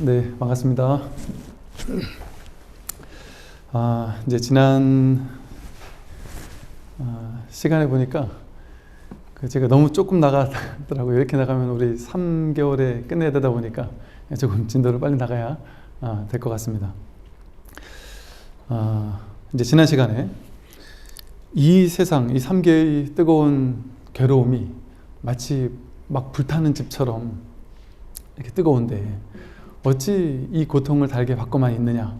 네, 반갑습니다. 이제 지난 시간에 보니까 제가 너무 조금 나가더라고요. 이렇게 나가면 우리 3개월에 끝내야 되다 보니까 조금 진도를 빨리 나가야 될 것 같습니다. 이제 지난 시간에 이 세상, 이 3개의 뜨거운 괴로움이 마치 막 불타는 집처럼 이렇게 뜨거운데 어찌 이 고통을 달게 받고만 있느냐,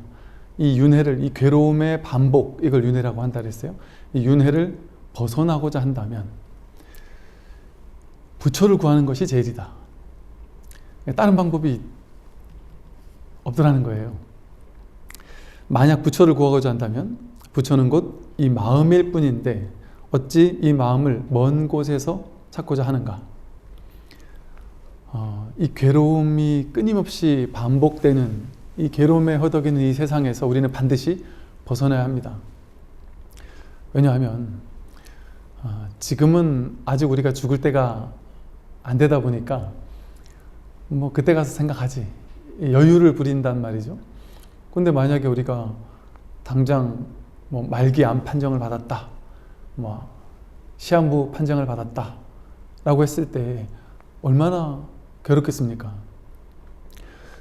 이 윤회를, 이 괴로움의 반복, 이걸 윤회라고 한다 그랬어요. 이 윤회를 벗어나고자 한다면 부처를 구하는 것이 제일이다. 다른 방법이 없더라는 거예요. 만약 부처를 구하고자 한다면 부처는 곧 이 마음일 뿐인데 어찌 이 마음을 먼 곳에서 찾고자 하는가. 이 괴로움이 끊임없이 반복되는 이 괴로움에 허덕이는 이 세상에서 우리는 반드시 벗어나야 합니다. 왜냐하면 지금은 아직 우리가 죽을 때가 안 되다 보니까 뭐 그때 가서 생각하지, 여유를 부린단 말이죠. 근데 만약에 우리가 당장 뭐 말기 암 판정을 받았다, 뭐 시한부 판정을 받았다 라고 했을 때 얼마나 괴롭겠습니까?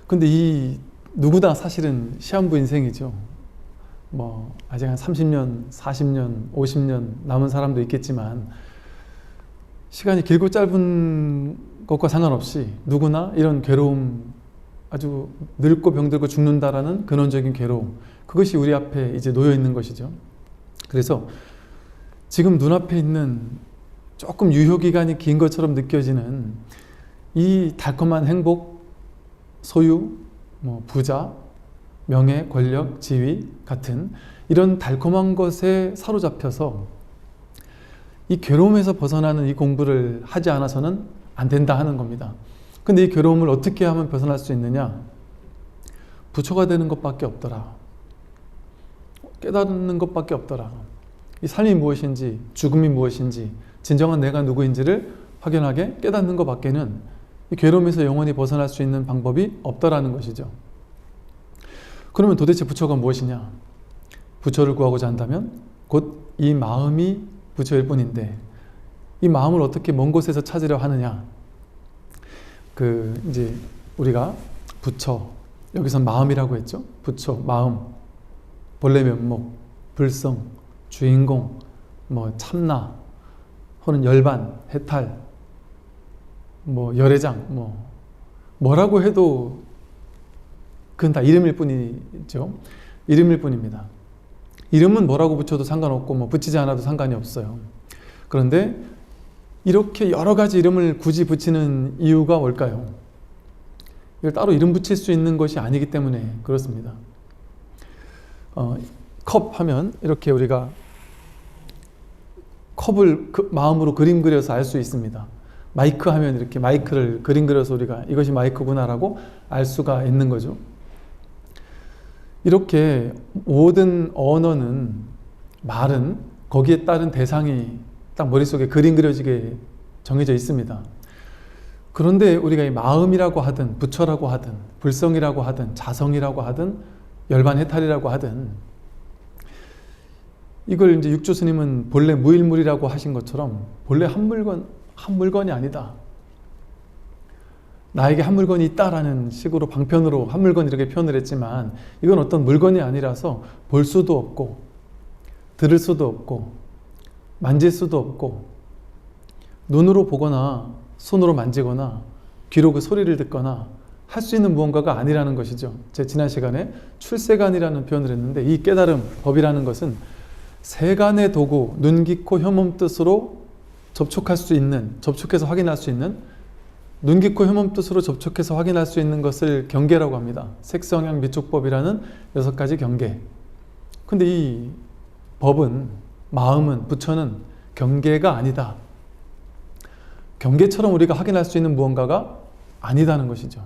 근데 이 누구나 사실은 시한부 인생이죠. 뭐 아직 한 30년, 40년, 50년 남은 사람도 있겠지만 시간이 길고 짧은 것과 상관없이 누구나 이런 괴로움, 아주 늙고 병들고 죽는다라는 근원적인 괴로움, 그것이 우리 앞에 이제 놓여 있는 것이죠. 그래서 지금 눈앞에 있는 조금 유효기간이 긴 것처럼 느껴지는 이 달콤한 행복, 소유, 뭐 부자, 명예, 권력, 지위 같은 이런 달콤한 것에 사로잡혀서 이 괴로움에서 벗어나는 이 공부를 하지 않아서는 안 된다 하는 겁니다. 근데 이 괴로움을 어떻게 하면 벗어날 수 있느냐? 부처가 되는 것밖에 없더라. 깨닫는 것밖에 없더라. 이 삶이 무엇인지, 죽음이 무엇인지, 진정한 내가 누구인지를 확연하게 깨닫는 것밖에는 이 괴로움에서 영원히 벗어날 수 있는 방법이 없더라는 것이죠. 그러면 도대체 부처가 무엇이냐? 부처를 구하고자 한다면 곧 이 마음이 부처일 뿐인데 이 마음을 어떻게 먼 곳에서 찾으려 하느냐? 이제 우리가 부처, 여기서 마음이라고 했죠? 부처, 마음, 본래 면목, 불성, 주인공, 뭐 참나, 혹은 열반, 해탈, 뭐 열애장, 뭐라고 해도 그건 다 이름일 뿐이죠. 이름일 뿐입니다. 이름은 뭐라고 붙여도 상관없고 뭐 붙이지 않아도 상관이 없어요. 그런데 이렇게 여러 가지 이름을 굳이 붙이는 이유가 뭘까요? 이걸 따로 이름 붙일 수 있는 것이 아니기 때문에 그렇습니다. 컵 하면 이렇게 우리가 컵을 마음으로 그림 그려서 알 수 있습니다. 마이크 하면 이렇게 마이크를 그림 그려서 우리가 이것이 마이크구나라고 알 수가 있는 거죠. 이렇게 모든 언어는, 말은 거기에 따른 대상이 딱 머릿속에 그림 그려지게 정해져 있습니다. 그런데 우리가 이 마음이라고 하든 부처라고 하든 불성이라고 하든 자성이라고 하든 열반해탈이라고 하든 이걸 이제 육조 스님은 본래 무일물이라고 하신 것처럼 본래 한 물건이 아니다. 나에게 한 물건이 있다라는 식으로 방편으로 한 물건 이렇게 표현을 했지만 이건 어떤 물건이 아니라서 볼 수도 없고 들을 수도 없고 만질 수도 없고 눈으로 보거나 손으로 만지거나 귀로 그 소리를 듣거나 할 수 있는 무언가가 아니라는 것이죠. 제가 지난 시간에 출세간이라는 표현을 했는데 이 깨달음, 법이라는 것은 세간의 도구, 눈, 귀, 코, 혀몸 뜻으로 접촉해서 확인할 수 있는 눈, 귀, 코, 혀몸 뜻으로 접촉해서 확인할 수 있는 것을 경계라고 합니다. 색성향, 미촉법이라는 6가지 경계. 근데 이 법은, 마음은, 부처는 경계가 아니다. 경계처럼 우리가 확인할 수 있는 무언가가 아니다는 것이죠.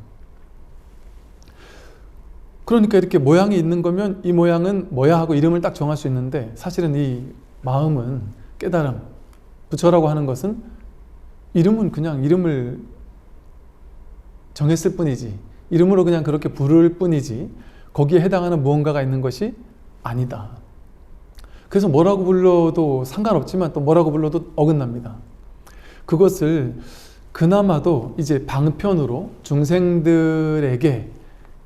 그러니까 이렇게 모양이 있는 거면 이 모양은 뭐야 하고 이름을 딱 정할 수 있는데 사실은 이 마음은 깨달음, 부처라고 하는 것은 이름은 그냥 이름을 정했을 뿐이지 이름으로 그냥 그렇게 부를 뿐이지 거기에 해당하는 무언가가 있는 것이 아니다. 그래서 뭐라고 불러도 상관없지만 또 뭐라고 불러도 어긋납니다. 그것을 그나마도 이제 방편으로 중생들에게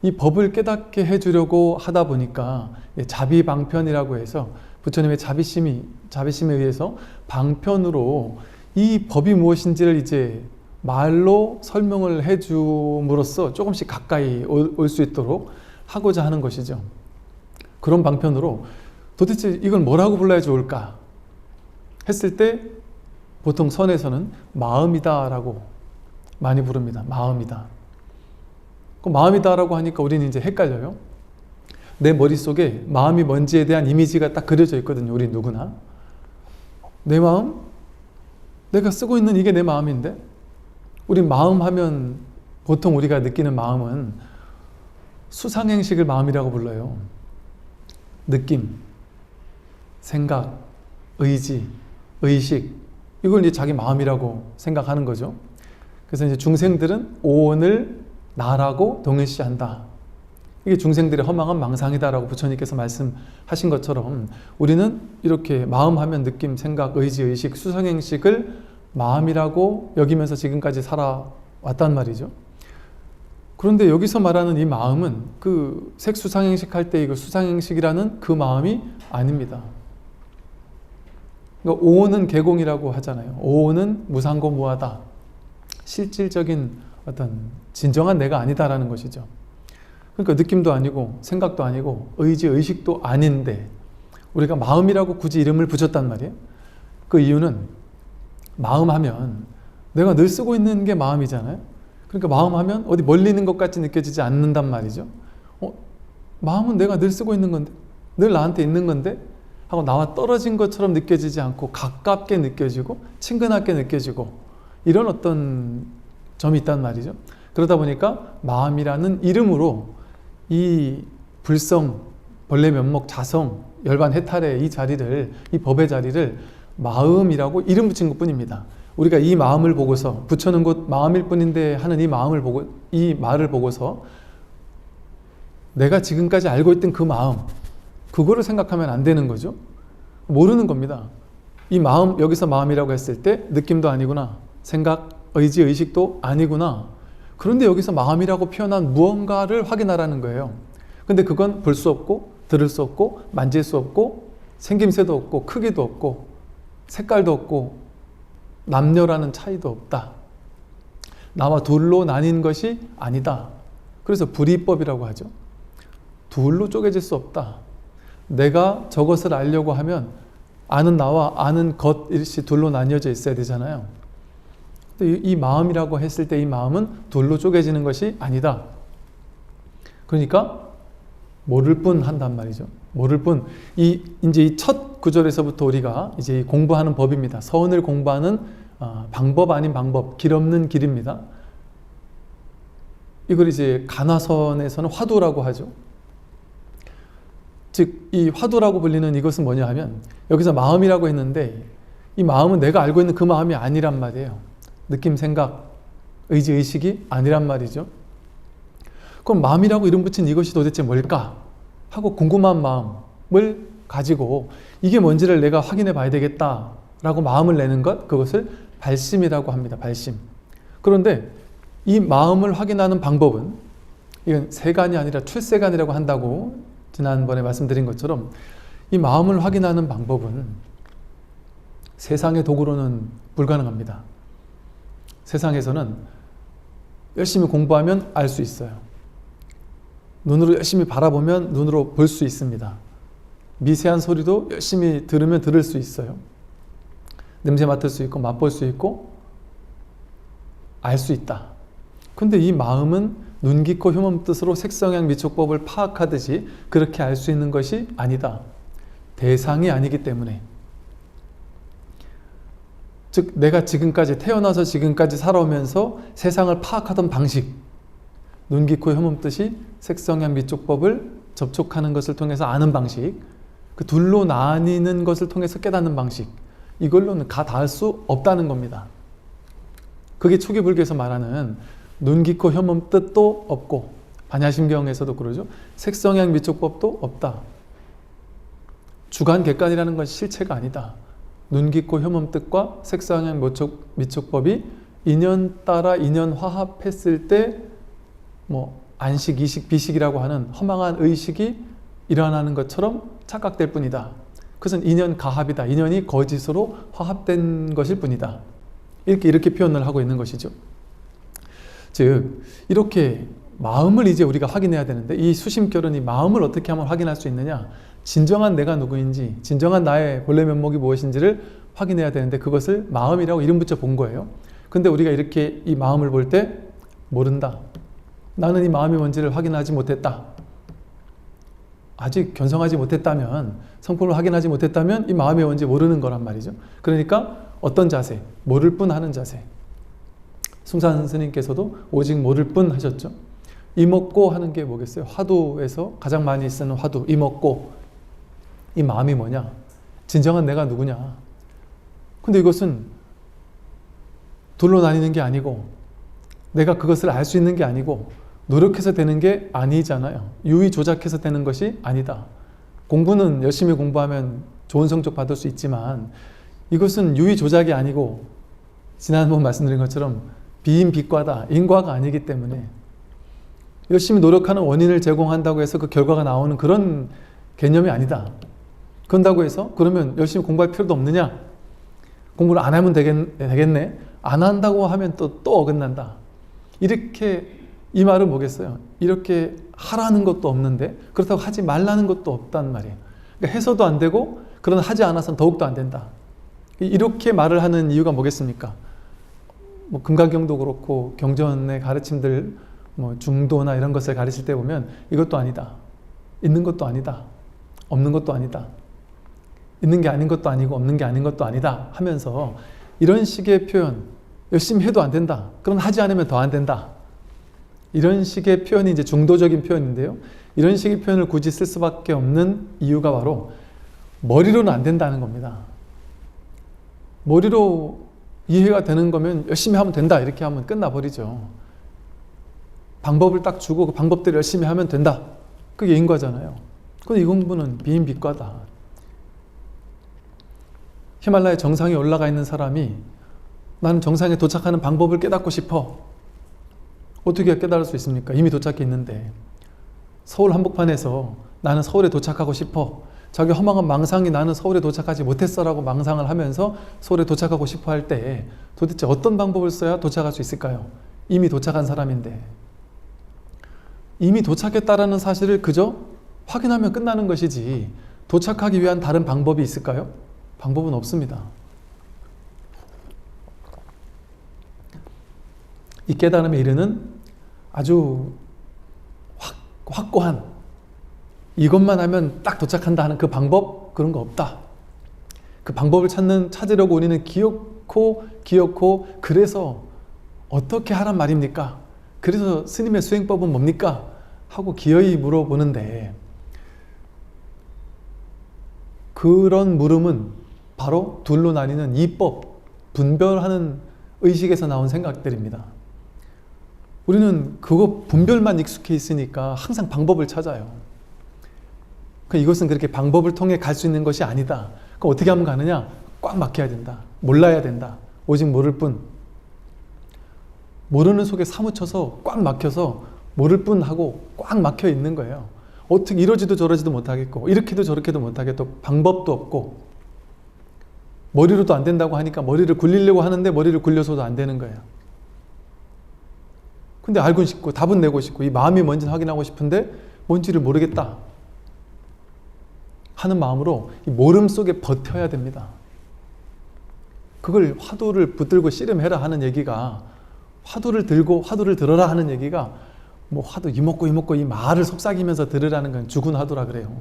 이 법을 깨닫게 해주려고 하다 보니까 자비방편이라고 해서 부처님의 자비심에 의해서 방편으로 이 법이 무엇인지를 이제 말로 설명을 해줌으로써 조금씩 가까이 올 수 있도록 하고자 하는 것이죠. 그런 방편으로 도대체 이걸 뭐라고 불러야 좋을까 했을 때 보통 선에서는 마음이다 라고 많이 부릅니다. 마음이다. 그 마음이다 라고 하니까 우리는 이제 헷갈려요. 내 머릿속에 마음이 뭔지에 대한 이미지가 딱 그려져 있거든요. 우리 누구나. 내 마음? 내가 쓰고 있는 이게 내 마음인데? 우리 마음 하면 보통 우리가 느끼는 마음은 수상행식을 마음이라고 불러요. 느낌, 생각, 의지, 의식, 이걸 이제 자기 마음이라고 생각하는 거죠. 그래서 이제 중생들은 오온을 나라고 동일시한다. 이게 중생들의 허망한 망상이다라고 부처님께서 말씀하신 것처럼 우리는 이렇게 마음하면 느낌, 생각, 의지, 의식, 수상행식을 마음이라고 여기면서 지금까지 살아왔단 말이죠. 그런데 여기서 말하는 이 마음은 그 색수상행식 할 때 이거 수상행식이라는 그 마음이 아닙니다. 그러니까 오온은 개공이라고 하잖아요. 오온은 무상고무하다. 실질적인 어떤 진정한 내가 아니다라는 것이죠. 그러니까 느낌도 아니고 생각도 아니고 의지, 의식도 아닌데 우리가 마음이라고 굳이 이름을 붙였단 말이에요. 그 이유는 마음하면 내가 늘 쓰고 있는 게 마음이잖아요. 그러니까 마음하면 어디 멀리 있는 것 같이 느껴지지 않는단 말이죠. 마음은 내가 늘 쓰고 있는 건데, 늘 나한테 있는 건데 하고 나와 떨어진 것처럼 느껴지지 않고 가깝게 느껴지고 친근하게 느껴지고 이런 어떤 점이 있단 말이죠. 그러다 보니까 마음이라는 이름으로 이 불성, 벌레 면목, 자성, 열반 해탈의 이 자리를, 이 법의 자리를 마음이라고 이름 붙인 것 뿐입니다. 우리가 이 마음을 보고서 부처는 곧 마음일 뿐인데 하는 이 마음을 보고, 이 말을 보고서 내가 지금까지 알고 있던 그 마음, 그거를 생각하면 안 되는 거죠. 모르는 겁니다. 이 마음, 여기서 마음이라고 했을 때 느낌도 아니구나, 생각, 의지, 의식도 아니구나. 그런데 여기서 마음이라고 표현한 무언가를 확인하라는 거예요. 근데 그건 볼 수 없고 들을 수 없고 만질 수 없고 생김새도 없고 크기도 없고 색깔도 없고 남녀라는 차이도 없다. 나와 둘로 나뉜 것이 아니다. 그래서 불이법이라고 하죠. 둘로 쪼개질 수 없다. 내가 저것을 알려고 하면 아는 나와 아는 것일시 둘로 나뉘어져 있어야 되잖아요. 근데 이 마음이라고 했을 때 이 마음은 둘로 쪼개지는 것이 아니다. 그러니까 모를 뿐 한단 말이죠. 모를 뿐. 이제 이 첫 구절에서부터 우리가 이제 공부하는 법입니다. 서은을 공부하는 방법 아닌 방법, 길 없는 길입니다. 이걸 이제 간화선에서는 화두라고 하죠. 즉, 이 화두라고 불리는 이것은 뭐냐 하면 여기서 마음이라고 했는데 이 마음은 내가 알고 있는 그 마음이 아니란 말이에요. 느낌, 생각, 의지, 의식이 아니란 말이죠. 그럼 마음이라고 이름 붙인 이것이 도대체 뭘까? 하고 궁금한 마음을 가지고 이게 뭔지를 내가 확인해 봐야 되겠다라고 마음을 내는 것, 그것을 발심이라고 합니다. 발심. 그런데 이 마음을 확인하는 방법은 이건 세간이 아니라 출세간이라고 한다고 지난번에 말씀드린 것처럼 이 마음을 확인하는 방법은 세상의 도구로는 불가능합니다. 세상에서는 열심히 공부하면 알 수 있어요. 눈으로 열심히 바라보면 눈으로 볼 수 있습니다. 미세한 소리도 열심히 들으면 들을 수 있어요. 냄새 맡을 수 있고 맛볼 수 있고 알 수 있다. 근데 이 마음은 눈, 귀, 코, 흉음 뜻으로 색성향 미촉법을 파악하듯이 그렇게 알 수 있는 것이 아니다. 대상이 아니기 때문에. 즉 내가 지금까지 태어나서 지금까지 살아오면서 세상을 파악하던 방식, 눈, 귀, 코, 흉음 뜻이 색성향 미촉법을 접촉하는 것을 통해서 아는 방식, 그 둘로 나뉘는 것을 통해서 깨닫는 방식, 이걸로는 다 닿을 수 없다는 겁니다. 그게 초기 불교에서 말하는 눈, 귀, 코, 혀, 몸, 뜻도 없고, 반야심경에서도 그러죠. 색성향 미촉법도 없다. 주관 객관이라는 것이 실체가 아니다. 눈, 귀, 코, 혀, 몸, 뜻과 색성향 미촉법이 인연 따라 인연 화합했을 때 뭐 안식, 이식, 비식이라고 하는 허망한 의식이 일어나는 것처럼 착각될 뿐이다. 그것은 인연 가합이다. 인연이 거짓으로 화합된 것일 뿐이다. 이렇게 표현을 하고 있는 것이죠. 즉 이렇게 마음을 이제 우리가 확인해야 되는데, 이 수심결은 이 마음을 어떻게 하면 확인할 수 있느냐, 진정한 내가 누구인지, 진정한 나의 본래 면목이 무엇인지를 확인해야 되는데, 그것을 마음이라고 이름 붙여 본 거예요. 근데 우리가 이렇게 이 마음을 볼 때 모른다. 나는 이 마음이 뭔지를 확인하지 못했다. 아직 견성하지 못했다면, 성품을 확인하지 못했다면 이 마음이 뭔지 모르는 거란 말이죠. 그러니까 어떤 자세? 모를 뿐 하는 자세. 숭산 스님께서도 오직 모를 뿐 하셨죠. 이먹고 하는 게 뭐겠어요? 화두에서 가장 많이 쓰는 화두, 이먹고. 이 마음이 뭐냐? 진정한 내가 누구냐? 근데 이것은 둘로 나뉘는 게 아니고, 내가 그것을 알 수 있는 게 아니고, 노력해서 되는 게 아니잖아요. 유의 조작해서 되는 것이 아니다. 공부는 열심히 공부하면 좋은 성적 받을 수 있지만, 이것은 유의 조작이 아니고, 지난번 말씀드린 것처럼 비인비과다. 인과가 아니기 때문에 열심히 노력하는 원인을 제공한다고 해서 그 결과가 나오는 그런 개념이 아니다. 그런다고 해서 그러면 열심히 공부할 필요도 없느냐? 공부를 안 하면 되겠네? 안 한다고 하면 또 어긋난다. 이렇게, 이 말은 뭐겠어요? 이렇게 하라는 것도 없는데 그렇다고 하지 말라는 것도 없단 말이에요. 그러니까 해서도 안 되고, 그러나 하지 않아서는 더욱도 안 된다. 이렇게 말을 하는 이유가 뭐겠습니까? 뭐 금강경도 그렇고 경전의 가르침들, 뭐 중도나 이런 것을 가르칠 때 보면 이것도 아니다, 있는 것도 아니다, 없는 것도 아니다, 있는 게 아닌 것도 아니고 없는 게 아닌 것도 아니다 하면서 이런 식의 표현, 열심히 해도 안 된다, 그러나 하지 않으면 더 안 된다, 이런 식의 표현이 이제 중도적인 표현인데요. 이런 식의 표현을 굳이 쓸 수밖에 없는 이유가 바로 머리로는 안 된다는 겁니다. 머리로 이해가 되는 거면 열심히 하면 된다, 이렇게 하면 끝나버리죠. 방법을 딱 주고 그 방법대로 열심히 하면 된다, 그게 인과잖아요. 근데 이 공부는 비인비과다. 히말라야 정상에 올라가 있는 사람이 나는 정상에 도착하는 방법을 깨닫고 싶어. 어떻게 깨달을 수 있습니까? 이미 도착해 있는데. 서울 한복판에서 나는 서울에 도착하고 싶어. 자기 허망한 망상이 나는 서울에 도착하지 못했어 라고 망상을 하면서 서울에 도착하고 싶어 할 때 도대체 어떤 방법을 써야 도착할 수 있을까요? 이미 도착한 사람인데. 이미 도착했다라는 사실을 그저 확인하면 끝나는 것이지, 도착하기 위한 다른 방법이 있을까요? 방법은 없습니다. 이 깨달음에 이르는 아주 확고한, 이것만 하면 딱 도착한다 하는 그 방법, 그런 거 없다. 그 방법을 찾으려고 우리는 기어코 그래서 어떻게 하란 말입니까? 그래서 스님의 수행법은 뭡니까? 하고 기어이 물어보는데, 그런 물음은 바로 둘로 나뉘는 이법, 분별하는 의식에서 나온 생각들입니다. 우리는 그거 분별만 익숙해 있으니까 항상 방법을 찾아요. 이것은 그렇게 방법을 통해 갈 수 있는 것이 아니다. 그럼 어떻게 하면 가느냐? 꽉 막혀야 된다. 몰라야 된다. 오직 모를 뿐. 모르는 속에 사무쳐서 꽉 막혀서 모를 뿐 하고 꽉 막혀 있는 거예요. 어떻게 이러지도 저러지도 못하겠고, 이렇게도 저렇게도 못하겠고, 방법도 없고, 머리로도 안 된다고 하니까 머리를 굴리려고 하는데 머리를 굴려서도 안 되는 거예요. 근데 알고 싶고 답은 내고 싶고 이 마음이 뭔지는 확인하고 싶은데 뭔지를 모르겠다 하는 마음으로 이 모름 속에 버텨야 됩니다. 그걸 화두를 붙들고 씨름해라 하는 얘기가, 화두를 들고 화두를 들어라 하는 얘기가 뭐 화두 이먹고 이 말을 속삭이면서 들으라는 건 죽은 화두라 그래요.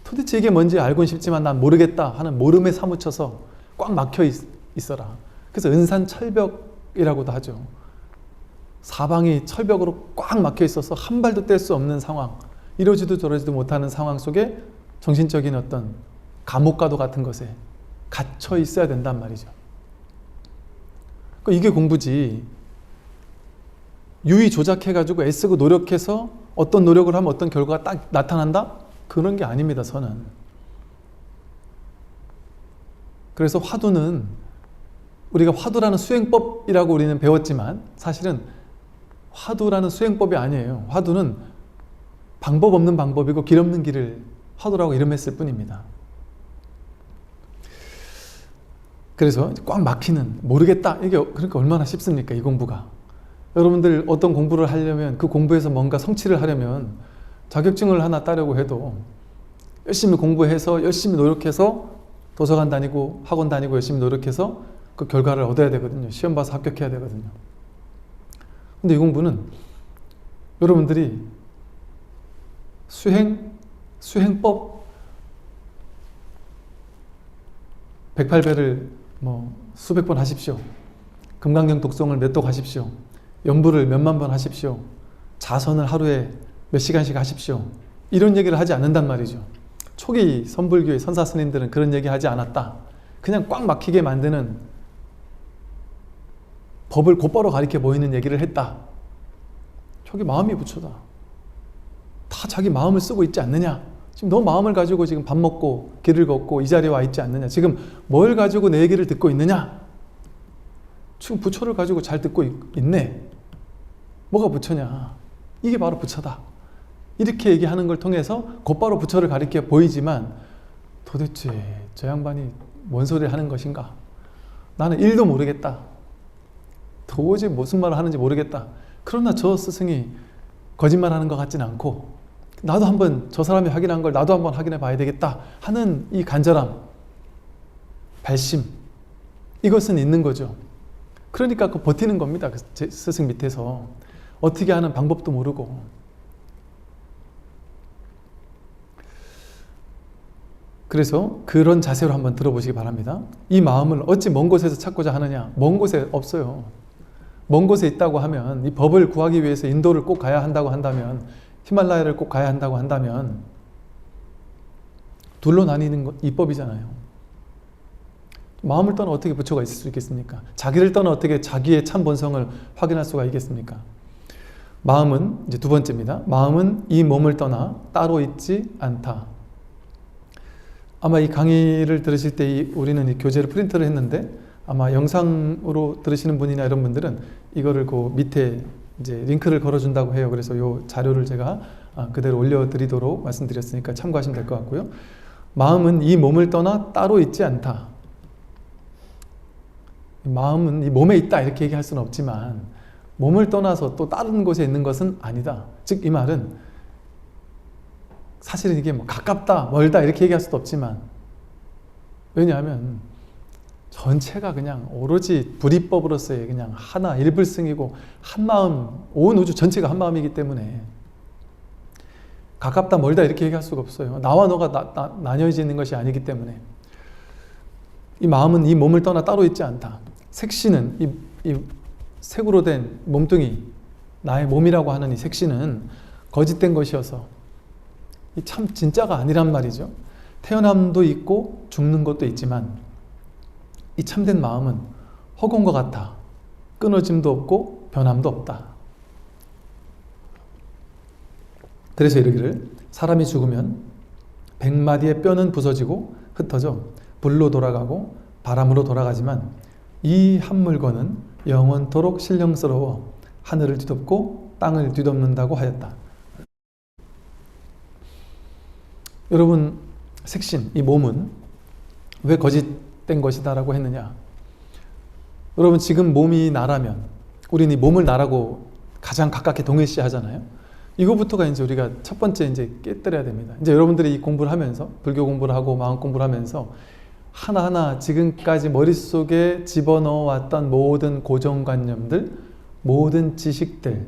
도대체 이게 뭔지 알고는 싶지만 난 모르겠다 하는 모름에 사무쳐서 꽉 막혀 있어라. 그래서 은산철벽이라고도 하죠. 사방이 철벽으로 꽉 막혀 있어서 한 발도 뗄 수 없는 상황, 이러지도 저러지도 못하는 상황 속에 정신적인 어떤 감옥과도 같은 것에 갇혀 있어야 된단 말이죠. 이게 공부지. 유의 조작해가지고 애쓰고 노력해서 어떤 노력을 하면 어떤 결과가 딱 나타난다? 그런 게 아닙니다, 선은. 그래서 화두는 우리가 화두라는 수행법이라고 우리는 배웠지만 사실은 화두라는 수행법이 아니에요. 화두는 방법 없는 방법이고 길 없는 길을 화두라고 이름했을 뿐입니다. 그래서 꽉 막히는, 모르겠다, 이게 그러니까 얼마나 쉽습니까, 이 공부가. 여러분들 어떤 공부를 하려면, 그 공부에서 뭔가 성취를 하려면 자격증을 하나 따려고 해도 열심히 공부해서 열심히 노력해서 도서관 다니고 학원 다니고 열심히 노력해서 그 결과를 얻어야 되거든요. 시험 봐서 합격해야 되거든요. 근데 이 공부는 여러분들이 수행법 108배를 뭐 수백 번 하십시오. 금강경 독송을 몇 독 하십시오. 연부를 몇만 번 하십시오. 자선을 하루에 몇 시간씩 하십시오. 이런 얘기를 하지 않는단 말이죠. 초기 선불교의 선사 스님들은 그런 얘기 하지 않았다. 그냥 꽉 막히게 만드는 법을 곧바로 가리켜 보이는 얘기를 했다. 저기 마음이 부처다. 다 자기 마음을 쓰고 있지 않느냐. 지금 너 마음을 가지고 지금 밥 먹고 길을 걷고 이 자리에 와 있지 않느냐. 지금 뭘 가지고 내 얘기를 듣고 있느냐. 지금 부처를 가지고 잘 듣고 있네. 뭐가 부처냐. 이게 바로 부처다. 이렇게 얘기하는 걸 통해서 곧바로 부처를 가리켜 보이지만 도대체 저 양반이 뭔 소리를 하는 것인가. 나는 1도 모르겠다. 도저히 무슨 말을 하는지 모르겠다. 그러나 저 스승이 거짓말하는 것 같진 않고 나도 한번 저 사람이 확인한 걸 나도 한번 확인해 봐야 되겠다 하는 이 간절함, 발심, 이것은 있는 거죠. 그러니까 그 버티는 겁니다. 그 제 스승 밑에서 어떻게 하는 방법도 모르고. 그래서 그런 자세로 한번 들어보시기 바랍니다. 이 마음을 어찌 먼 곳에서 찾고자 하느냐. 먼 곳에 없어요. 먼 곳에 있다고 하면 이 법을 구하기 위해서 인도를 꼭 가야 한다고 한다면, 히말라야를 꼭 가야 한다고 한다면 둘로 나뉘는 것 이법이잖아요. 마음을 떠나 어떻게 부처가 있을 수 있겠습니까? 자기를 떠나 어떻게 자기의 참 본성을 확인할 수가 있겠습니까? 마음은 이제 두 번째입니다. 마음은 이 몸을 떠나 따로 있지 않다. 아마 이 강의를 들으실 때 우리는 이 교재를 프린트를 했는데 아마 영상으로 들으시는 분이나 이런 분들은 이거를 그 밑에 이제 링크를 걸어준다고 해요. 그래서 이 자료를 제가 그대로 올려드리도록 말씀드렸으니까 참고하시면 될 것 같고요. 마음은 이 몸을 떠나 따로 있지 않다. 마음은 이 몸에 있다 이렇게 얘기할 수는 없지만 몸을 떠나서 또 다른 곳에 있는 것은 아니다. 즉 이 말은 사실은 이게 뭐 가깝다 멀다 이렇게 얘기할 수도 없지만, 왜냐하면 전체가 그냥 오로지 불이법으로서의 그냥 하나 일불승이고 한 마음, 온 우주 전체가 한 마음이기 때문에 가깝다 멀다 이렇게 얘기할 수가 없어요. 나와 너가 나뉘어져 있는 것이 아니기 때문에. 이 마음은 이 몸을 떠나 따로 있지 않다. 색신은 이 색으로 된 몸뚱이, 나의 몸이라고 하는 이 색신은 거짓된 것이어서 이 참 진짜가 아니란 말이죠. 태어남도 있고 죽는 것도 있지만 이 참된 마음은 허공과 같아. 끊어짐도 없고 변함도 없다. 그래서 이르기를 사람이 죽으면 100마디의 뼈는 부서지고 흩어져 불로 돌아가고 바람으로 돌아가지만 이 한 물건은 영원토록 신령스러워 하늘을 뒤덮고 땅을 뒤덮는다고 하였다. 여러분, 색신, 이 몸은 왜 거짓된 것이다 라고 했느냐. 여러분, 지금 몸이 나라면 우리는 이 몸을 나라고 가장 가깝게 동일시 하잖아요. 이거부터가 이제 우리가 첫 번째 이제 깨뜨려야 됩니다. 이제 여러분들이 이 공부를 하면서, 불교 공부를 하고 마음 공부를 하면서 하나하나 지금까지 머릿속에 집어넣어 왔던 모든 고정관념들, 모든 지식들,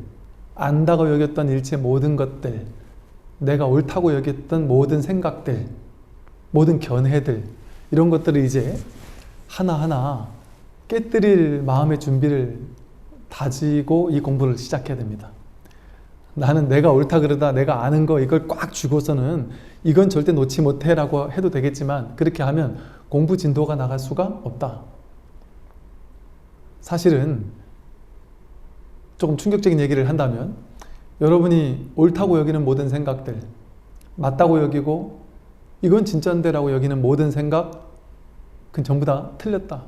안다고 여겼던 일체 모든 것들, 내가 옳다고 여겼던 모든 생각들, 모든 견해들, 이런 것들을 이제 하나하나 깨뜨릴 마음의 준비를 다지고 이 공부를 시작해야 됩니다. 나는 내가 옳다 그러다 내가 아는 거 이걸 꽉 쥐고서는 이건 절대 놓지 못해 라고 해도 되겠지만 그렇게 하면 공부 진도가 나갈 수가 없다. 사실은 조금 충격적인 얘기를 한다면, 여러분이 옳다고 여기는 모든 생각들, 맞다고 여기고 이건 진짜인데라고 여기는 모든 생각, 그건 전부 다 틀렸다.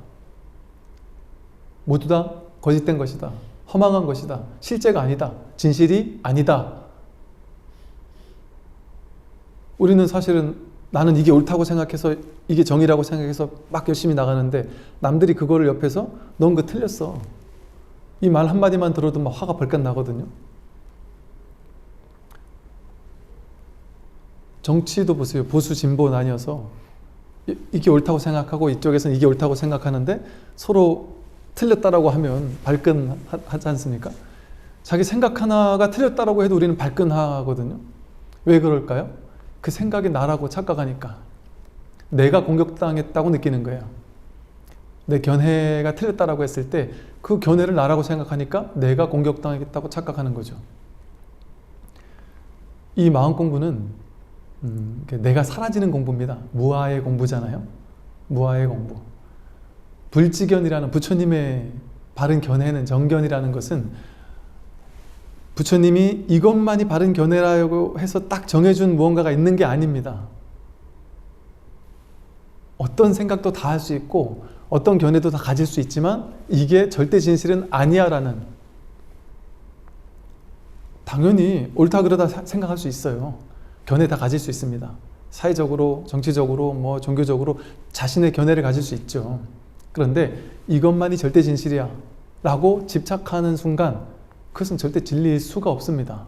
모두 다 거짓된 것이다. 허망한 것이다. 실제가 아니다. 진실이 아니다. 우리는 사실은 나는 이게 옳다고 생각해서, 이게 정의라고 생각해서 막 열심히 나가는데, 남들이 그거를 옆에서 넌 그거 틀렸어, 이 말 한마디만 들어도 막 화가 벌컥 나거든요. 정치도 보세요. 보수 진보 나뉘어서 이게 옳다고 생각하고 이쪽에서는 이게 옳다고 생각하는데 서로 틀렸다라고 하면 발끈하지 않습니까? 자기 생각 하나가 틀렸다라고 해도 우리는 발끈하거든요. 왜 그럴까요? 그 생각이 나라고 착각하니까. 내가 공격당했다고 느끼는 거예요. 내 견해가 틀렸다라고 했을 때 그 견해를 나라고 생각하니까 내가 공격당했다고 착각하는 거죠. 이 마음 공부는 내가 사라지는 공부입니다. 무아의 공부잖아요. 무아의 공부. 불지견이라는 부처님의 바른 견해는, 정견이라는 것은 부처님이 이것만이 바른 견해라고 해서 딱 정해준 무언가가 있는 게 아닙니다. 어떤 생각도 다 할 수 있고 어떤 견해도 다 가질 수 있지만 이게 절대 진실은 아니야 라는, 당연히 옳다 그러다 생각할 수 있어요. 견해 다 가질 수 있습니다. 사회적으로, 정치적으로, 뭐 종교적으로 자신의 견해를 가질 수 있죠. 그런데 이것만이 절대 진실이야 라고 집착하는 순간 그것은 절대 진리일 수가 없습니다.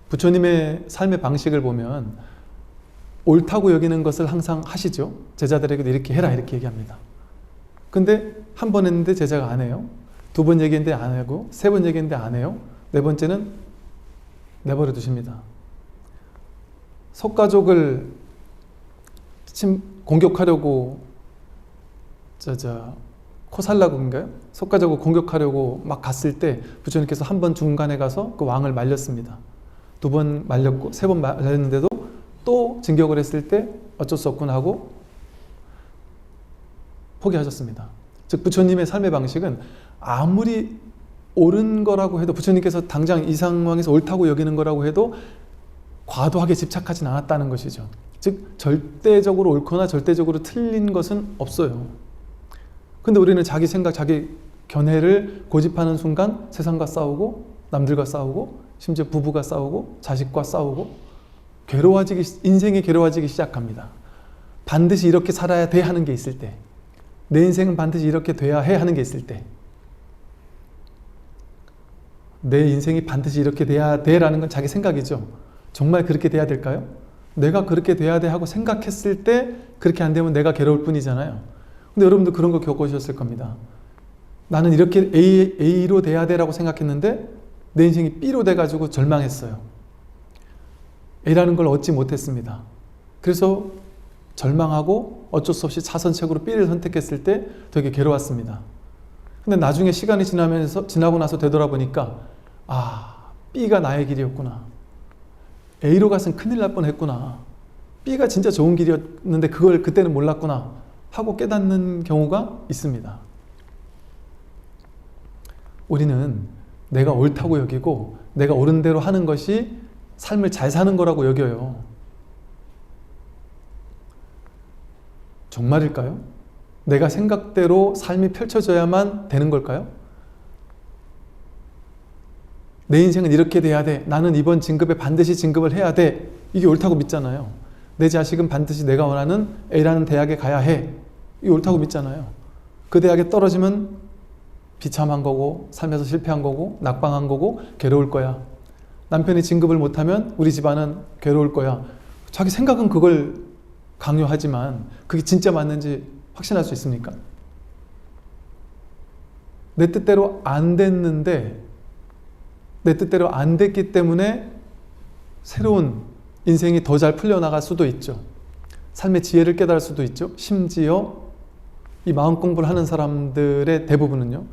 부처님의 삶의 방식을 보면 옳다고 여기는 것을 항상 하시죠. 제자들에게도 이렇게 해라 이렇게 얘기합니다. 근데 한 번 했는데 제자가 안 해요. 두 번 얘기했는데 안 하고, 세 번 얘기했는데 안 해요. 네 번째는 내버려 두십니다. 속가족을 공격하려고 코살라국인가요? 속가족을 공격하려고 막 갔을 때 부처님께서 한 번 중간에 가서 그 왕을 말렸습니다. 두 번 말렸고 세 번 말렸는데도 또 진격을 했을 때 어쩔 수 없구나 하고 포기하셨습니다. 즉 부처님의 삶의 방식은 아무리 옳은 거라고 해도, 부처님께서 당장 이 상황에서 옳다고 여기는 거라고 해도 과도하게 집착하진 않았다는 것이죠. 즉 절대적으로 옳거나 절대적으로 틀린 것은 없어요. 근데 우리는 자기 생각, 자기 견해를 고집하는 순간 세상과 싸우고 남들과 싸우고 심지어 부부가 싸우고 자식과 싸우고 인생이 괴로워지기 시작합니다. 반드시 이렇게 살아야 돼 하는 게 있을 때, 내 인생은 반드시 이렇게 돼야 해 하는 게 있을 때, 내 인생이 반드시 이렇게 돼야 돼 라는 건 자기 생각이죠. 정말 그렇게 돼야 될까요? 내가 그렇게 돼야 돼 하고 생각했을 때 그렇게 안 되면 내가 괴로울 뿐이잖아요. 근데 여러분도 그런 거 겪으셨을 겁니다. 나는 이렇게 A로 돼야 돼 라고 생각했는데 내 인생이 B로 돼가지고 절망했어요. A라는 걸 얻지 못했습니다. 그래서 절망하고 어쩔 수 없이 차선책으로 B를 선택했을 때 되게 괴로웠습니다. 근데 나중에 시간이 지나고 나서 되돌아보니까 B가 나의 길이었구나. A로 갔으면 큰일 날 뻔했구나. B가 진짜 좋은 길이었는데 그걸 그때는 몰랐구나 하고 깨닫는 경우가 있습니다. 우리는 내가 옳다고 여기고 내가 옳은 대로 하는 것이 삶을 잘 사는 거라고 여겨요. 정말일까요? 내가 생각대로 삶이 펼쳐져야만 되는 걸까요? 내 인생은 이렇게 돼야 돼. 나는 이번 진급에 반드시 진급을 해야 돼. 이게 옳다고 믿잖아요. 내 자식은 반드시 내가 원하는 A라는 대학에 가야 해. 이게 옳다고 믿잖아요. 그 대학에 떨어지면 비참한 거고, 삶에서 실패한 거고, 낙방한 거고, 괴로울 거야. 남편이 진급을 못하면 우리 집안은 괴로울 거야. 자기 생각은 그걸 강요하지만 그게 진짜 맞는지 확신할 수 있습니까? 내 뜻대로 안 됐는데, 내 뜻대로 안 됐기 때문에 새로운 인생이 더 잘 풀려나갈 수도 있죠. 삶의 지혜를 깨달을 수도 있죠. 심지어 이 마음 공부를 하는 사람들의 대부분은요,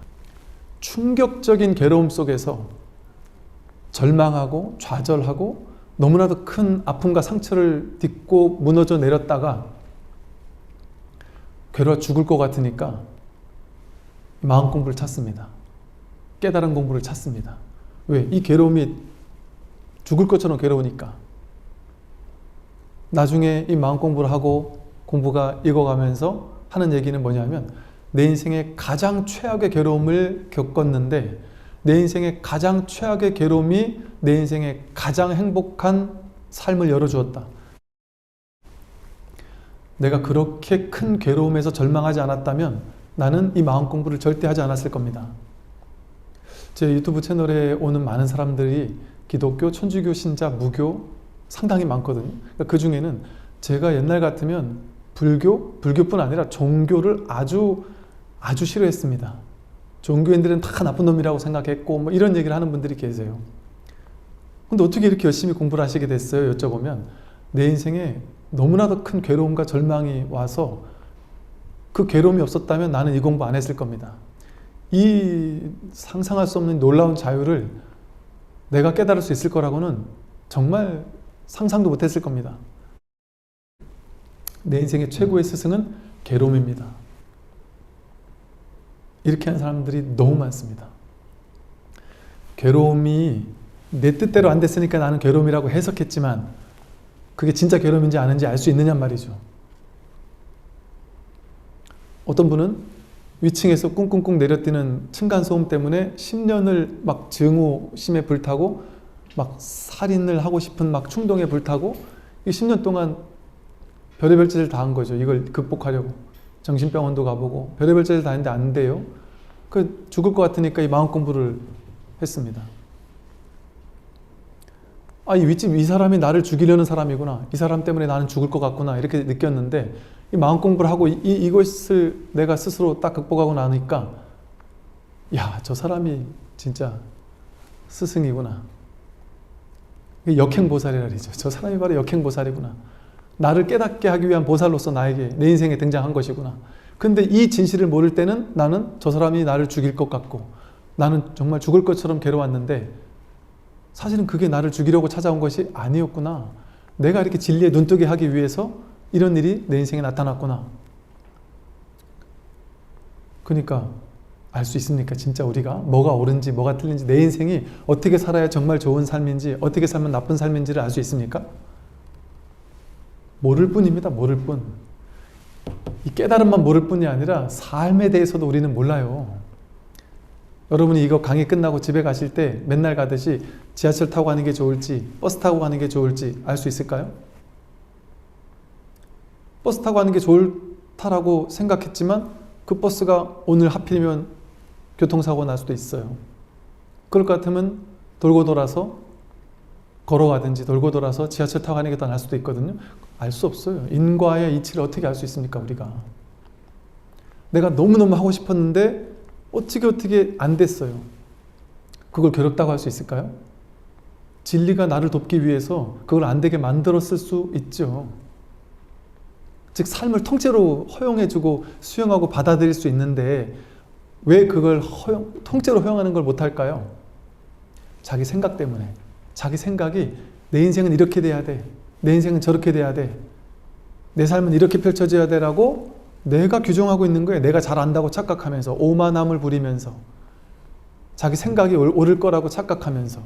충격적인 괴로움 속에서 절망하고 좌절하고 너무나도 큰 아픔과 상처를 딛고 무너져 내렸다가 괴로워 죽을 것 같으니까 마음 공부를 찾습니다. 깨달은 공부를 찾습니다. 왜? 이 괴로움이 죽을 것처럼 괴로우니까. 나중에 이 마음 공부를 하고 공부가 익어가면서 하는 얘기는 뭐냐면 내 인생의 가장 최악의 괴로움을 겪었는데 내 인생의 가장 최악의 괴로움이 내 인생의 가장 행복한 삶을 열어주었다. 내가 그렇게 큰 괴로움에서 절망하지 않았다면 나는 이 마음 공부를 절대 하지 않았을 겁니다. 제 유튜브 채널에 오는 많은 사람들이 기독교, 천주교 신자, 무교 상당히 많거든요. 그 중에는 제가 옛날 같으면 불교뿐 아니라 종교를 아주 싫어했습니다. 종교인들은 다 나쁜 놈이라고 생각했고 뭐 이런 얘기를 하는 분들이 계세요. 근데 어떻게 이렇게 열심히 공부를 하시게 됐어요? 여쭤보면 내 인생에 너무나도 큰 괴로움과 절망이 와서 그 괴로움이 없었다면 나는 이 공부 안 했을 겁니다. 이 상상할 수 없는 놀라운 자유를 내가 깨달을 수 있을 거라고는 정말 상상도 못했을 겁니다. 내 인생의 최고의 스승은 괴로움입니다. 이렇게 하는 사람들이 너무 많습니다. 괴로움이 내 뜻대로 안 됐으니까 나는 괴로움이라고 해석했지만 그게 진짜 괴로움인지 아닌지 알 수 있느냐 말이죠. 어떤 분은 위층에서 꿍꿍꿍 내려뛰는 층간소음 때문에 10년을 막 증오심에 불타고 막 살인을 하고 싶은 막 충동에 불타고 이 10년 동안 별의별 짓을 다 한 거죠. 이걸 극복하려고. 정신병원도 가보고 별의별 짓을 다 했는데 안 돼요. 죽을 것 같으니까 이 마음 공부를 했습니다. 이 사람이 나를 죽이려는 사람이구나. 이 사람 때문에 나는 죽을 것 같구나. 이렇게 느꼈는데 이 마음 공부를 하고 이것을 내가 스스로 딱 극복하고 나니까 야, 저 사람이 진짜 스승이구나. 역행보살이라 그러죠. 저 사람이 바로 역행보살이구나. 나를 깨닫게 하기 위한 보살로서 나에게 내 인생에 등장한 것이구나. 근데 이 진실을 모를 때는 나는 저 사람이 나를 죽일 것 같고 나는 정말 죽을 것처럼 괴로웠는데 사실은 그게 나를 죽이려고 찾아온 것이 아니었구나. 내가 이렇게 진리에 눈뜨게 하기 위해서 이런 일이 내 인생에 나타났구나. 그러니까 알 수 있습니까? 진짜 우리가 뭐가 옳은지 뭐가 틀린지 내 인생이 어떻게 살아야 정말 좋은 삶인지 어떻게 살면 나쁜 삶인지를 알 수 있습니까? 모를 뿐입니다. 모를 뿐. 이 깨달음만 모를 뿐이 아니라 삶에 대해서도 우리는 몰라요. 여러분이 이거 강의 끝나고 집에 가실 때 맨날 가듯이 지하철 타고 가는 게 좋을지 버스 타고 가는 게 좋을지 알 수 있을까요? 버스 타고 가는 게 좋다라고 생각했지만 그 버스가 오늘 하필이면 교통사고가 날 수도 있어요. 그럴 것 같으면 돌고 돌아서 걸어가든지 돌고 돌아서 지하철 타고 가는 게 더 나을 수도 있거든요. 알 수 없어요. 인과의 이치를 어떻게 알 수 있습니까? 우리가. 내가 너무너무 하고 싶었는데 어떻게 안 됐어요. 그걸 괴롭다고 할 수 있을까요? 진리가 나를 돕기 위해서 그걸 안 되게 만들었을 수 있죠. 즉 삶을 통째로 허용해주고 수용하고 받아들일 수 있는데 왜 그걸 통째로 허용하는 걸 못할까요? 자기 생각 때문에. 자기 생각이 내 인생은 이렇게 돼야 돼. 내 인생은 저렇게 돼야 돼. 내 삶은 이렇게 펼쳐져야 되라고 내가 규정하고 있는 거예요. 내가 잘 안다고 착각하면서 오만함을 부리면서 자기 생각이 옳을 거라고 착각하면서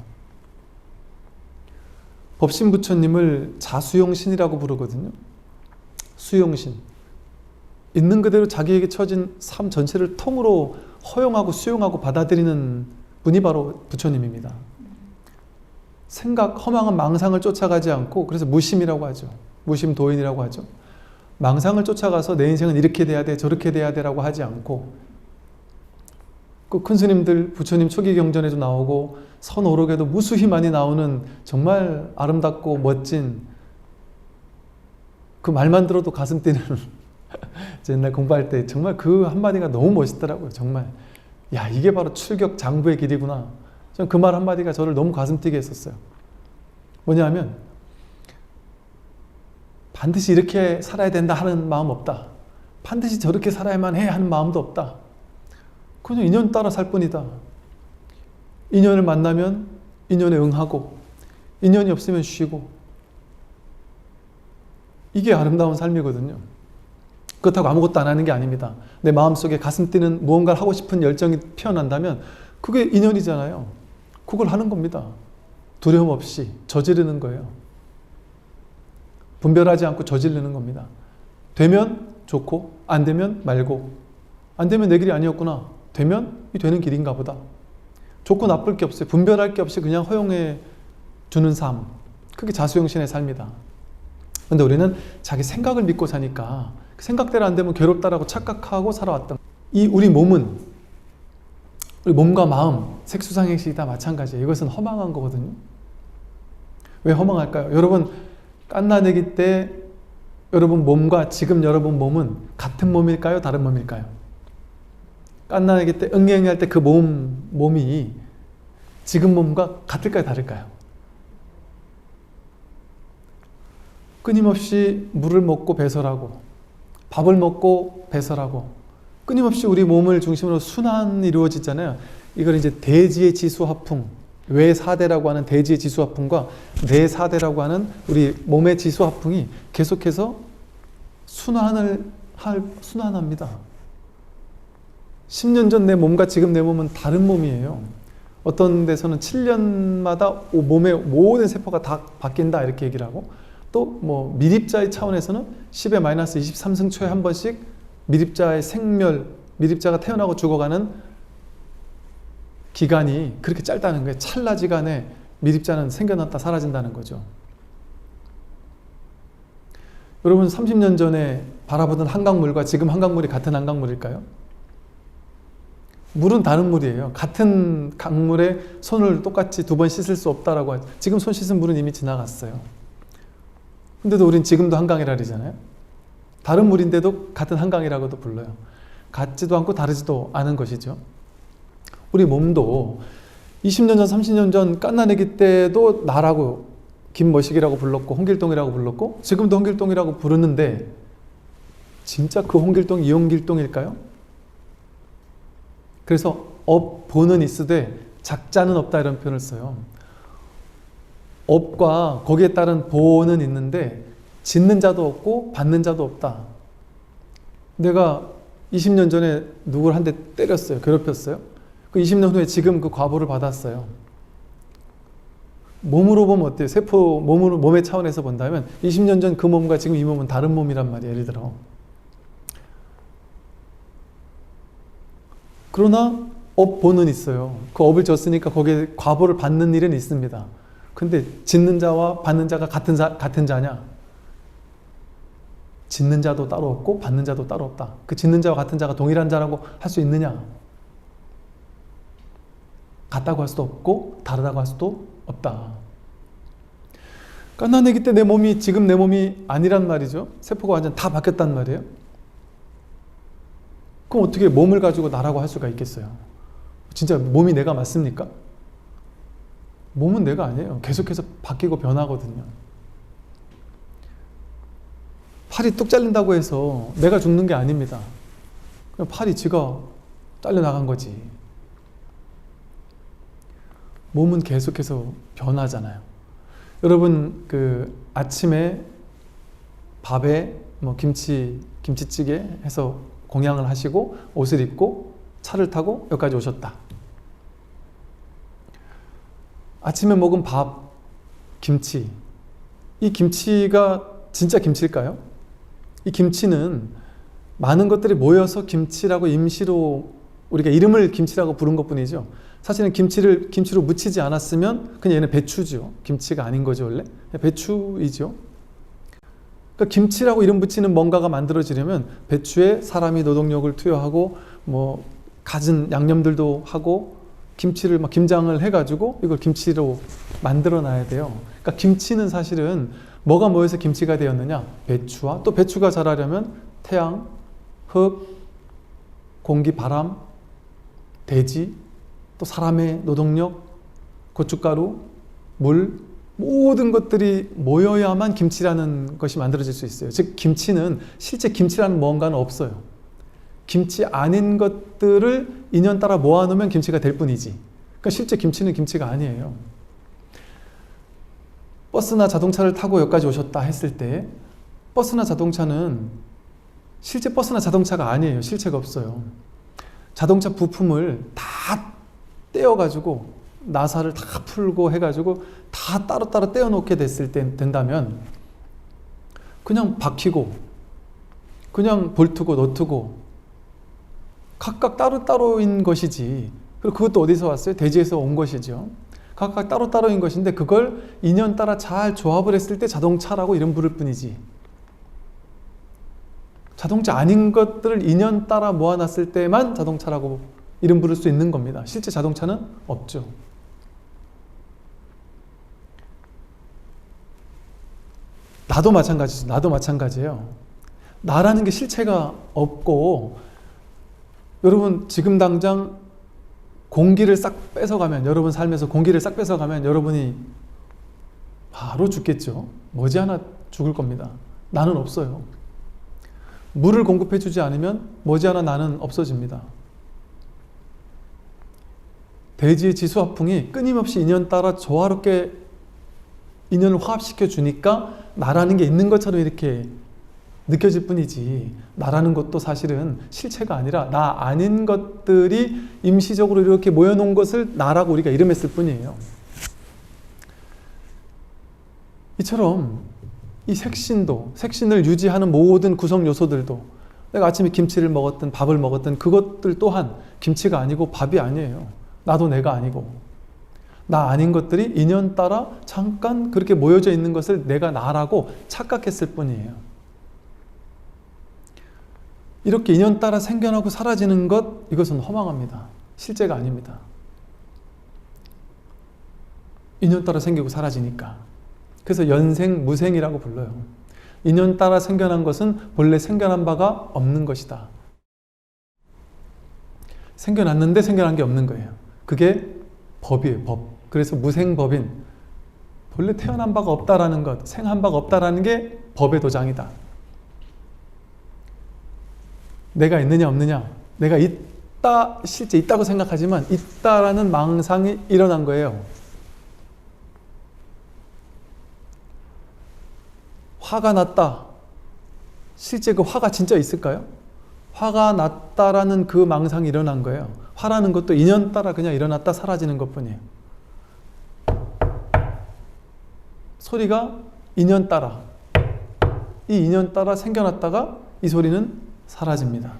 법신부처님을 자수용신이라고 부르거든요. 수용신. 있는 그대로 자기에게 처진 삶 전체를 통으로 허용하고 수용하고 받아들이는 분이 바로 부처님입니다. 생각, 허망한 망상을 쫓아가지 않고 그래서 무심이라고 하죠. 무심도인이라고 하죠. 망상을 쫓아가서 내 인생은 이렇게 돼야 돼 저렇게 돼야 돼 라고 하지 않고 그 큰 스님들 부처님 초기 경전에도 나오고 선오록에도 무수히 많이 나오는 정말 아름답고 멋진 그 말만 들어도 가슴 뛰는 옛날 공부할 때 정말 그 한마디가 너무 멋있더라고요. 정말 야 이게 바로 출격 장부의 길이구나. 전 그 말 한마디가 저를 너무 가슴 뛰게 했었어요. 뭐냐면 반드시 이렇게 살아야 된다 하는 마음 없다. 반드시 저렇게 살아야만 해 하는 마음도 없다. 그냥 인연 따라 살 뿐이다. 인연을 만나면 인연에 응하고 인연이 없으면 쉬고 이게 아름다운 삶이거든요. 그렇다고 아무것도 안 하는 게 아닙니다. 내 마음속에 가슴 뛰는 무언가를 하고 싶은 열정이 피어난다면 그게 인연이잖아요. 그걸 하는 겁니다. 두려움 없이 저지르는 거예요. 분별하지 않고 저지르는 겁니다. 되면 좋고 안 되면 말고, 안 되면 내 길이 아니었구나, 되면 이 되는 길인가 보다. 좋고 나쁠 게 없어요. 분별할 게 없이 그냥 허용해 주는 삶, 그게 자수영신의 삶이다. 근데 우리는 자기 생각을 믿고 사니까 그 생각대로 안 되면 괴롭다라고 착각하고 살아왔던, 이 우리 몸은, 우리 몸과 마음, 색수상행식이 다 마찬가지예요. 이것은 허망한 거거든요. 왜 허망할까요? 여러분 깐나내기 때 여러분 몸과 지금 여러분 몸은 같은 몸일까요? 다른 몸일까요? 깐나내기 때 응애응애할 때 그 몸이 지금 몸과 같을까요? 다를까요? 끊임없이 물을 먹고 배설하고 밥을 먹고 배설하고 끊임없이 우리 몸을 중심으로 순환이 이루어지잖아요. 이걸 이제 대지의 지수화풍, 외사대라고 하는 대지의 지수화풍과 내사대라고 하는 우리 몸의 지수화풍이 계속해서 순환합니다. 10년 전 내 몸과 지금 내 몸은 다른 몸이에요. 어떤 데서는 7년마다 몸의 모든 세포가 다 바뀐다 이렇게 얘기를 하고, 또 뭐 미립자의 차원에서는 10의 마이너스 23승초에 한 번씩 미립자의 생멸, 미립자가 태어나고 죽어가는 기간이 그렇게 짧다는 거예요. 찰나지간에 미립자는 생겨났다 사라진다는 거죠. 여러분 30년 전에 바라보던 한강물과 지금 한강물이 같은 한강물일까요? 물은 다른 물이에요. 같은 강물에 손을 똑같이 2번 씻을 수 없다라고 하죠. 지금 손 씻은 물은 이미 지나갔어요. 근데도 우린 지금도 한강이라 그러잖아요. 다른 물인데도 같은 한강이라고도 불러요. 같지도 않고 다르지도 않은 것이죠. 우리 몸도 20년 전, 30년 전 깐나내기 때도 나라고, 김머식이라고 불렀고 홍길동이라고 불렀고 지금도 홍길동이라고 부르는데, 진짜 그 홍길동이 이 홍길동일까요? 그래서 업보는 있으되 작자는 없다 이런 표현을 써요. 업과 거기에 따른 보는 있는데 짓는 자도 없고 받는 자도 없다. 내가 20년 전에 누구를 한 대 때렸어요. 괴롭혔어요. 그 20년 후에 지금 그 과보를 받았어요. 몸으로 보면 어때요? 세포 몸의 차원에서 본다면 20년 전 그 몸과 지금 이 몸은 다른 몸이란 말이에요. 예를 들어. 그러나 업보는 있어요. 그 업을 졌으니까 거기에 과보를 받는 일은 있습니다. 근데 짓는 자와 받는 자가 같은 자냐? 짓는 자도 따로 없고 받는 자도 따로 없다. 그 짓는 자와 같은 자가 동일한 자라고 할 수 있느냐? 같다고 할 수도 없고 다르다고 할 수도 없다. 깐나내기 때 내 몸이 지금 내 몸이 아니란 말이죠. 세포가 완전 다 바뀌었단 말이에요. 그럼 어떻게 몸을 가지고 나라고 할 수가 있겠어요? 진짜 몸이 내가 맞습니까? 몸은 내가 아니에요. 계속해서 바뀌고 변하거든요. 팔이 뚝 잘린다고 해서 내가 죽는 게 아닙니다. 그냥 팔이 지가 잘려나간 거지. 몸은 계속해서 변하잖아요. 여러분 그 아침에 밥에 뭐 김치찌개 해서 공양을 하시고 옷을 입고 차를 타고 여기까지 오셨다. 아침에 먹은 밥, 김치, 이 김치가 진짜 김치일까요? 이 김치는 많은 것들이 모여서 김치라고 임시로 우리가 이름을 김치라고 부른 것 뿐이죠. 사실은 김치로 무치지 않았으면 그냥 얘는 배추죠. 김치가 아닌 거죠, 원래. 배추이죠. 그러니까 김치라고 이름 붙이는 뭔가가 만들어지려면 배추에 사람이 노동력을 투여하고 뭐 갖은 양념들도 하고 김치를 막 김장을 해가지고 이걸 김치로 만들어 놔야 돼요. 그러니까 김치는 사실은 뭐가 모여서 김치가 되었느냐? 배추와, 또 배추가 자라려면 태양, 흙, 공기, 바람, 대지, 또 사람의 노동력, 고춧가루, 물, 모든 것들이 모여야만 김치라는 것이 만들어질 수 있어요. 즉 김치는 실제 김치라는 뭔가는 없어요. 김치 아닌 것들을 인연 따라 모아놓으면 김치가 될 뿐이지. 그러니까 실제 김치는 김치가 아니에요. 버스나 자동차를 타고 여기까지 오셨다 했을 때 버스나 자동차는 실제 버스나 자동차가 아니에요. 실체가 없어요. 자동차 부품을 다 떼어가지고 나사를 다 풀고 해가지고 다 따로따로 떼어놓게 된다면 그냥 박히고 그냥 볼트고 너트고 각각 따로따로인 것이지. 그리고 그것도 어디서 왔어요? 대지에서 온 것이죠. 각각 따로따로인 것인데 그걸 인연따라 잘 조합을 했을 때 자동차라고 이름 부를 뿐이지, 자동차 아닌 것들을 인연따라 모아놨을 때만 자동차라고 이름 부를 수 있는 겁니다. 실제 자동차는 없죠. 나도 마찬가지죠. 나도 마찬가지예요. 나라는 게 실체가 없고, 여러분 지금 당장 공기를 싹 뺏어가면, 여러분 삶에서 공기를 싹 뺏어가면 여러분이 바로 죽겠죠. 머지않아 죽을 겁니다. 나는 없어요. 물을 공급해 주지 않으면 머지않아 나는 없어집니다. 대지의 지수화풍이 끊임없이 인연 따라 조화롭게 인연을 화합시켜 주니까 나라는 게 있는 것처럼 이렇게 느껴질 뿐이지, 나라는 것도 사실은 실체가 아니라 나 아닌 것들이 임시적으로 이렇게 모여놓은 것을 나라고 우리가 이름했을 뿐이에요. 이처럼 이 색신을 유지하는 모든 구성 요소들도, 내가 아침에 김치를 먹었든 밥을 먹었든 그것들 또한 김치가 아니고 밥이 아니에요. 나도 내가 아니고, 나 아닌 것들이 인연 따라 잠깐 그렇게 모여져 있는 것을 내가 나라고 착각했을 뿐이에요. 이렇게 인연 따라 생겨나고 사라지는 것, 이것은 허망합니다. 실제가 아닙니다. 인연 따라 생기고 사라지니까. 그래서 연생무생이라고 불러요. 인연 따라 생겨난 것은 본래 생겨난 바가 없는 것이다. 생겨났는데 생겨난 게 없는 거예요. 그게 법이에요, 법. 그래서 무생법인, 본래 태어난 바가 없다라는 것, 생한 바가 없다라는 게 법의 도장이다. 내가 있느냐 없느냐, 내가 있다, 실제 있다고 생각하지만 있다라는 망상이 일어난 거예요. 화가 났다. 실제 그 화가 진짜 있을까요? 화가 났다라는 그 망상이 일어난 거예요. 화라는 것도 인연 따라 그냥 일어났다 사라지는 것뿐이에요. 소리가 인연 따라, 이 인연 따라 생겨났다가 이 소리는 사라집니다.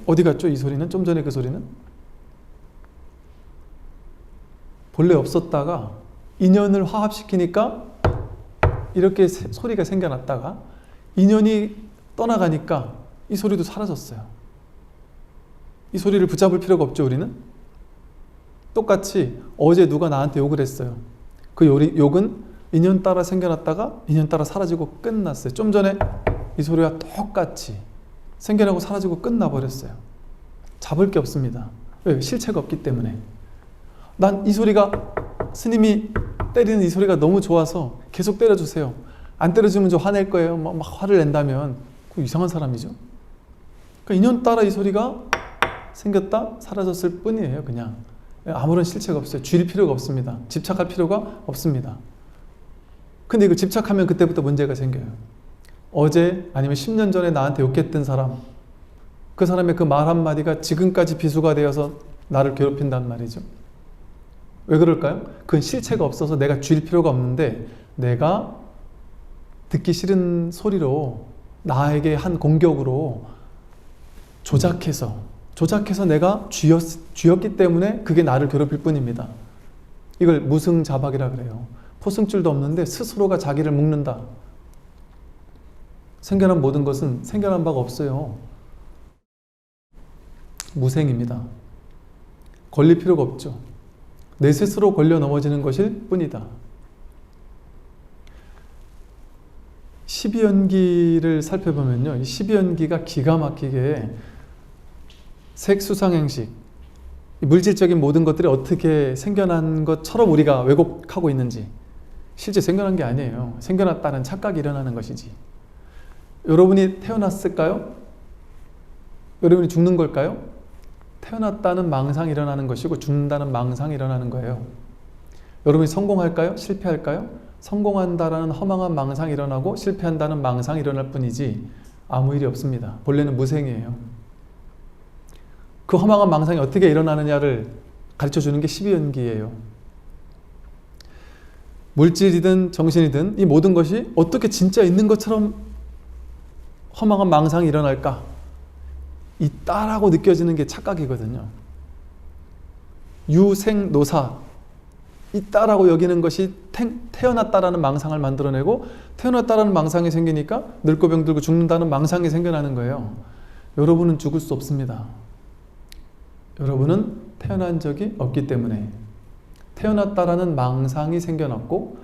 어디 갔죠? 이 소리는? 좀 전에 그 소리는? 본래 없었다가 인연을 화합시키니까 이렇게 소리가 생겨났다가 인연이 떠나가니까 이 소리도 사라졌어요. 이 소리를 붙잡을 필요가 없죠, 우리는? 똑같이 어제 누가 나한테 욕을 했어요. 그 욕은 인연 따라 생겨났다가 인연 따라 사라지고 끝났어요. 좀 전에 이 소리와 똑같이 생겨나고 사라지고 끝나버렸어요. 잡을 게 없습니다. 왜? 실체가 없기 때문에. 난 이 소리가, 스님이 때리는 이 소리가 너무 좋아서 계속 때려주세요. 안 때려주면 저 화낼 거예요. 막 화를 낸다면 그 이상한 사람이죠. 그러니까 인연 따라 이 소리가 생겼다 사라졌을 뿐이에요. 그냥 아무런 실체가 없어요. 쥘 필요가 없습니다. 집착할 필요가 없습니다. 근데 이거 집착하면 그때부터 문제가 생겨요. 어제 아니면 10년 전에 나한테 욕했던 사람, 그 사람의 그 말 한마디가 지금까지 비수가 되어서 나를 괴롭힌단 말이죠. 왜 그럴까요? 그건 실체가 없어서 내가 쥘 필요가 없는데, 내가 듣기 싫은 소리로 나에게 한 공격으로 조작해서 내가 쥐었기 때문에 그게 나를 괴롭힐 뿐입니다. 이걸 무승자박이라 그래요. 포승줄도 없는데 스스로가 자기를 묶는다. 생겨난 모든 것은 생겨난 바가 없어요. 무생입니다. 걸릴 필요가 없죠. 내 스스로 걸려 넘어지는 것일 뿐이다. 12연기를 살펴보면요, 이 12연기가 기가 막히게 색수상행식, 물질적인 모든 것들이 어떻게 생겨난 것처럼 우리가 왜곡하고 있는지, 실제 생겨난 게 아니에요. 생겨났다는 착각이 일어나는 것이지. 여러분이 태어났을까요? 여러분이 죽는 걸까요? 태어났다는 망상이 일어나는 것이고 죽는다는 망상이 일어나는 거예요. 여러분이 성공할까요? 실패할까요? 성공한다라는 허망한 망상이 일어나고 실패한다는 망상이 일어날 뿐이지 아무 일이 없습니다. 본래는 무생이에요. 그 허망한 망상이 어떻게 일어나느냐를 가르쳐주는 게 12연기예요. 물질이든 정신이든 이 모든 것이 어떻게 진짜 있는 것처럼 허망한 망상이 일어날까? 있다라고 느껴지는 게 착각이거든요. 유생노사, 있다라고 여기는 것이 태어났다라는 망상을 만들어내고, 태어났다라는 망상이 생기니까 늙고 병들고 죽는다는 망상이 생겨나는 거예요. 여러분은 죽을 수 없습니다. 여러분은 태어난 적이 없기 때문에 태어났다라는 망상이 생겨났고,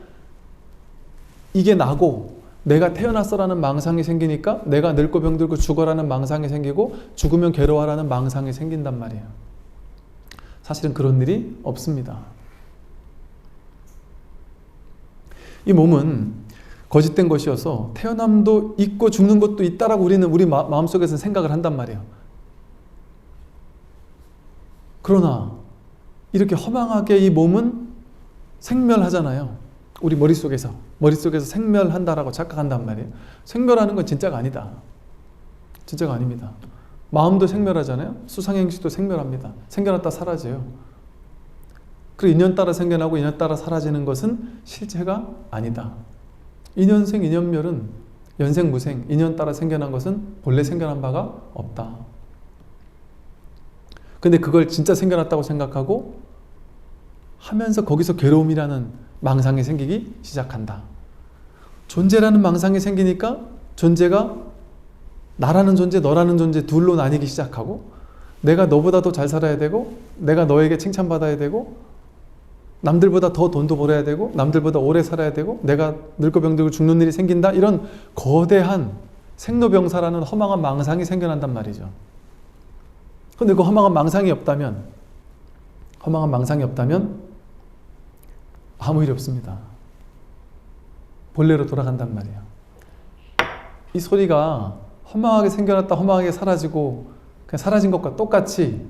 이게 나고 내가 태어났어라는 망상이 생기니까 내가 늙고 병들고 죽어라는 망상이 생기고, 죽으면 괴로워라는 망상이 생긴단 말이에요. 사실은 그런 일이 없습니다. 이 몸은 거짓된 것이어서 태어남도 있고 죽는 것도 있다라고 우리 마음속에서는 생각을 한단 말이에요. 그러나 이렇게 허망하게 이 몸은 생멸하잖아요. 우리 머릿속에서 생멸한다라고 착각한단 말이에요. 생멸하는 건 진짜가 아니다. 진짜가 아닙니다. 마음도 생멸하잖아요. 수상행식도 생멸합니다. 생겨났다 사라져요. 그리고 인연 따라 생겨나고 인연 따라 사라지는 것은 실체가 아니다. 인연생 인연멸은 연생무생, 인연 따라 생겨난 것은 본래 생겨난 바가 없다. 근데 그걸 진짜 생겨났다고 생각하고 하면서 거기서 괴로움이라는 망상이 생기기 시작한다. 존재라는 망상이 생기니까 존재가 나라는 존재, 너라는 존재 둘로 나뉘기 시작하고, 내가 너보다 더 잘 살아야 되고, 내가 너에게 칭찬받아야 되고, 남들보다 더 돈도 벌어야 되고, 남들보다 오래 살아야 되고, 내가 늙고 병들고 죽는 일이 생긴다, 이런 거대한 생로병사라는 허망한 망상이 생겨난단 말이죠. 근데 그 허망한 망상이 없다면 아무 일이 없습니다. 본래로 돌아간단 말이에요. 이 소리가 허망하게 생겨났다 허망하게 사라지고 그냥 사라진 것과 똑같이,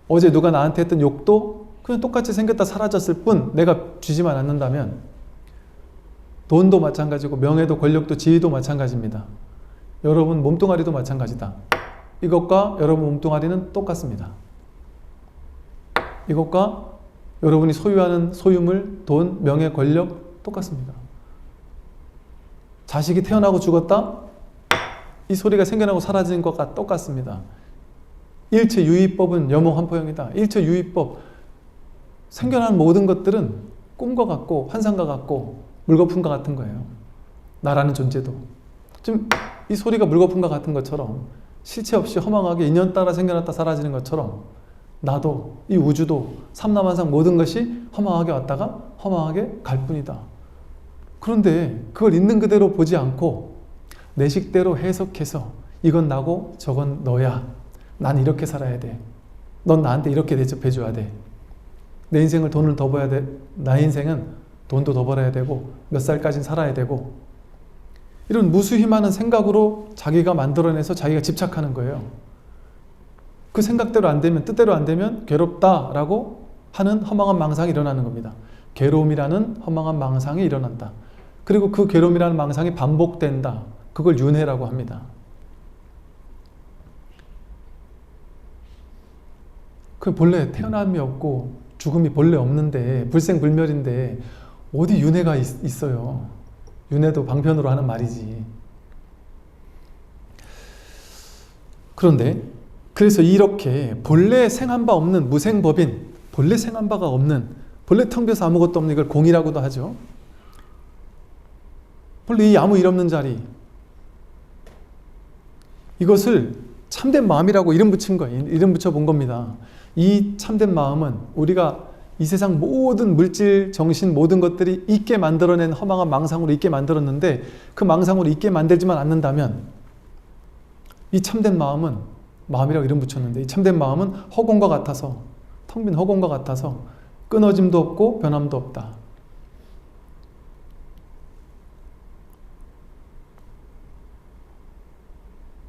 어제 누가 나한테 했던 욕도 그냥 똑같이 생겼다 사라졌을 뿐 내가 쥐지만 않는다면, 돈도 마찬가지고 명예도 권력도 지위도 마찬가지입니다. 여러분 몸뚱아리도 마찬가지다. 이것과 여러분 몸뚱아리는 똑같습니다. 이것과 여러분이 소유하는 소유물, 돈, 명예, 권력 똑같습니다. 자식이 태어나고 죽었다? 이 소리가 생겨나고 사라지는 것과 똑같습니다. 일체유의법은 염호환포형이다. 일체유의법, 생겨난 모든 것들은 꿈과 같고 환상과 같고 물거품과 같은 거예요. 나라는 존재도. 지금 이 소리가 물거품과 같은 것처럼 실체 없이 허망하게 인연 따라 생겨났다 사라지는 것처럼, 나도 이 우주도 삼라만상 모든 것이 허망하게 왔다가 허망하게 갈 뿐이다. 그런데 그걸 있는 그대로 보지 않고 내 식대로 해석해서 이건 나고 저건 너야, 난 이렇게 살아야 돼, 넌 나한테 이렇게 대접해줘야 돼, 내 인생을 돈을 더 벌어야 돼, 나의 인생은 돈도 더 벌어야 되고 몇 살까지는 살아야 되고, 이런 무수히 많은 생각으로 자기가 만들어내서 자기가 집착하는 거예요. 그 생각대로 안 되면, 뜻대로 안 되면 괴롭다라고 하는 허망한 망상이 일어나는 겁니다. 괴로움이라는 허망한 망상이 일어난다. 그리고 그 괴로움이라는 망상이 반복된다. 그걸 윤회라고 합니다. 그 본래 태어남이 없고 죽음이 본래 없는데, 불생불멸인데 어디 윤회가 있어요. 윤회도 방편으로 하는 말이지. 그런데 그래서 이렇게 본래 생한 바 없는 무생법인, 본래 생한 바가 없는, 본래 텅 비어서 아무것도 없는, 이걸 공이라고도 하죠. 본래 이 아무 일 없는 자리, 이것을 참된 마음이라고 이름 붙인 거예요. 이름 붙여본 겁니다. 이 참된 마음은 우리가 이 세상 모든 물질, 정신, 모든 것들이 있게 만들어낸 허망한 망상으로 있게 만들었는데, 그 망상으로 있게 만들지만 않는다면, 이 참된 마음은, 마음이라고 이름 붙였는데, 이 참된 마음은 허공과 같아서, 텅 빈 허공과 같아서 끊어짐도 없고 변함도 없다.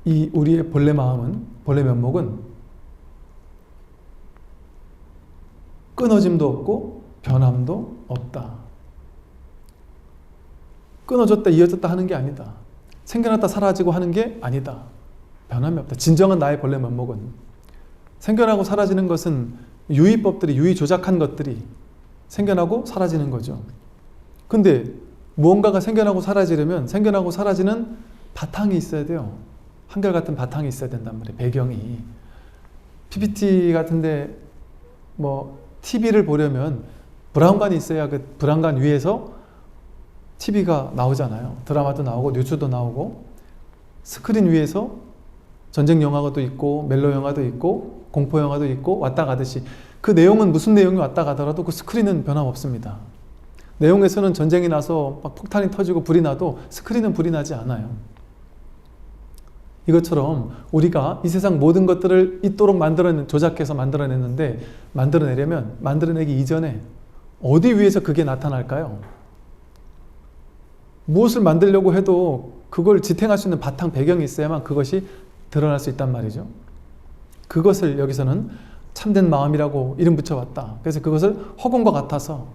이 우리의 본래 마음은, 본래 면목은 끊어짐도 없고 변함도 없다. 끊어졌다 이어졌다 하는 게 아니다. 생겨났다 사라지고 하는 게 아니다. 변함이 없다. 진정한 나의 본래 면목은, 생겨나고 사라지는 것은 유의법들이, 유의 조작한 것들이 생겨나고 사라지는 거죠. 근데 무언가가 생겨나고 사라지려면 생겨나고 사라지는 바탕이 있어야 돼요. 한결같은 바탕이 있어야 된단 말이에요. 배경이. PPT 같은데 뭐 TV를 보려면 브라운관이 있어야 그 브라운관 위에서 TV가 나오잖아요. 드라마도 나오고 뉴스도 나오고 스크린 위에서 전쟁 영화도 있고 멜로 영화도 있고 공포 영화도 있고 왔다 가듯이 그 내용은 무슨 내용이 왔다 가더라도 그 스크린은 변함없습니다. 내용에서는 전쟁이 나서 막 폭탄이 터지고 불이 나도 스크린은 불이 나지 않아요. 이것처럼 우리가 이 세상 모든 것들을 있도록 조작해서 만들어냈는데 만들어내려면 만들어내기 이전에 어디 위에서 그게 나타날까요? 무엇을 만들려고 해도 그걸 지탱할 수 있는 바탕 배경이 있어야만 그것이 드러날 수 있단 말이죠. 그것을 여기서는 참된 마음이라고 이름 붙여봤다. 그래서 그것을 허공과 같아서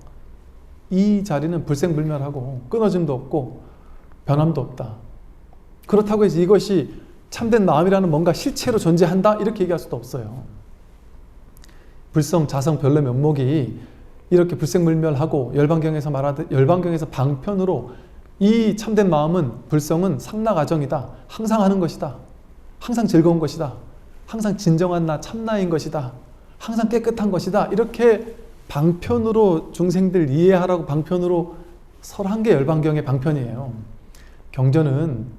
이 자리는 불생불멸하고 끊어짐도 없고 변함도 없다. 그렇다고 해서 이것이 참된 마음이라는 뭔가 실체로 존재한다? 이렇게 얘기할 수도 없어요. 불성, 자성, 별로 면목이 이렇게 불생불멸하고 열반경에서 방편으로 이 참된 마음은 불성은 상나가정이다. 항상 하는 것이다. 항상 즐거운 것이다. 항상 진정한 나 참나인 것이다. 항상 깨끗한 것이다. 이렇게 방편으로 중생들 이해하라고 방편으로 설한 게 열반경의 방편이에요. 경전은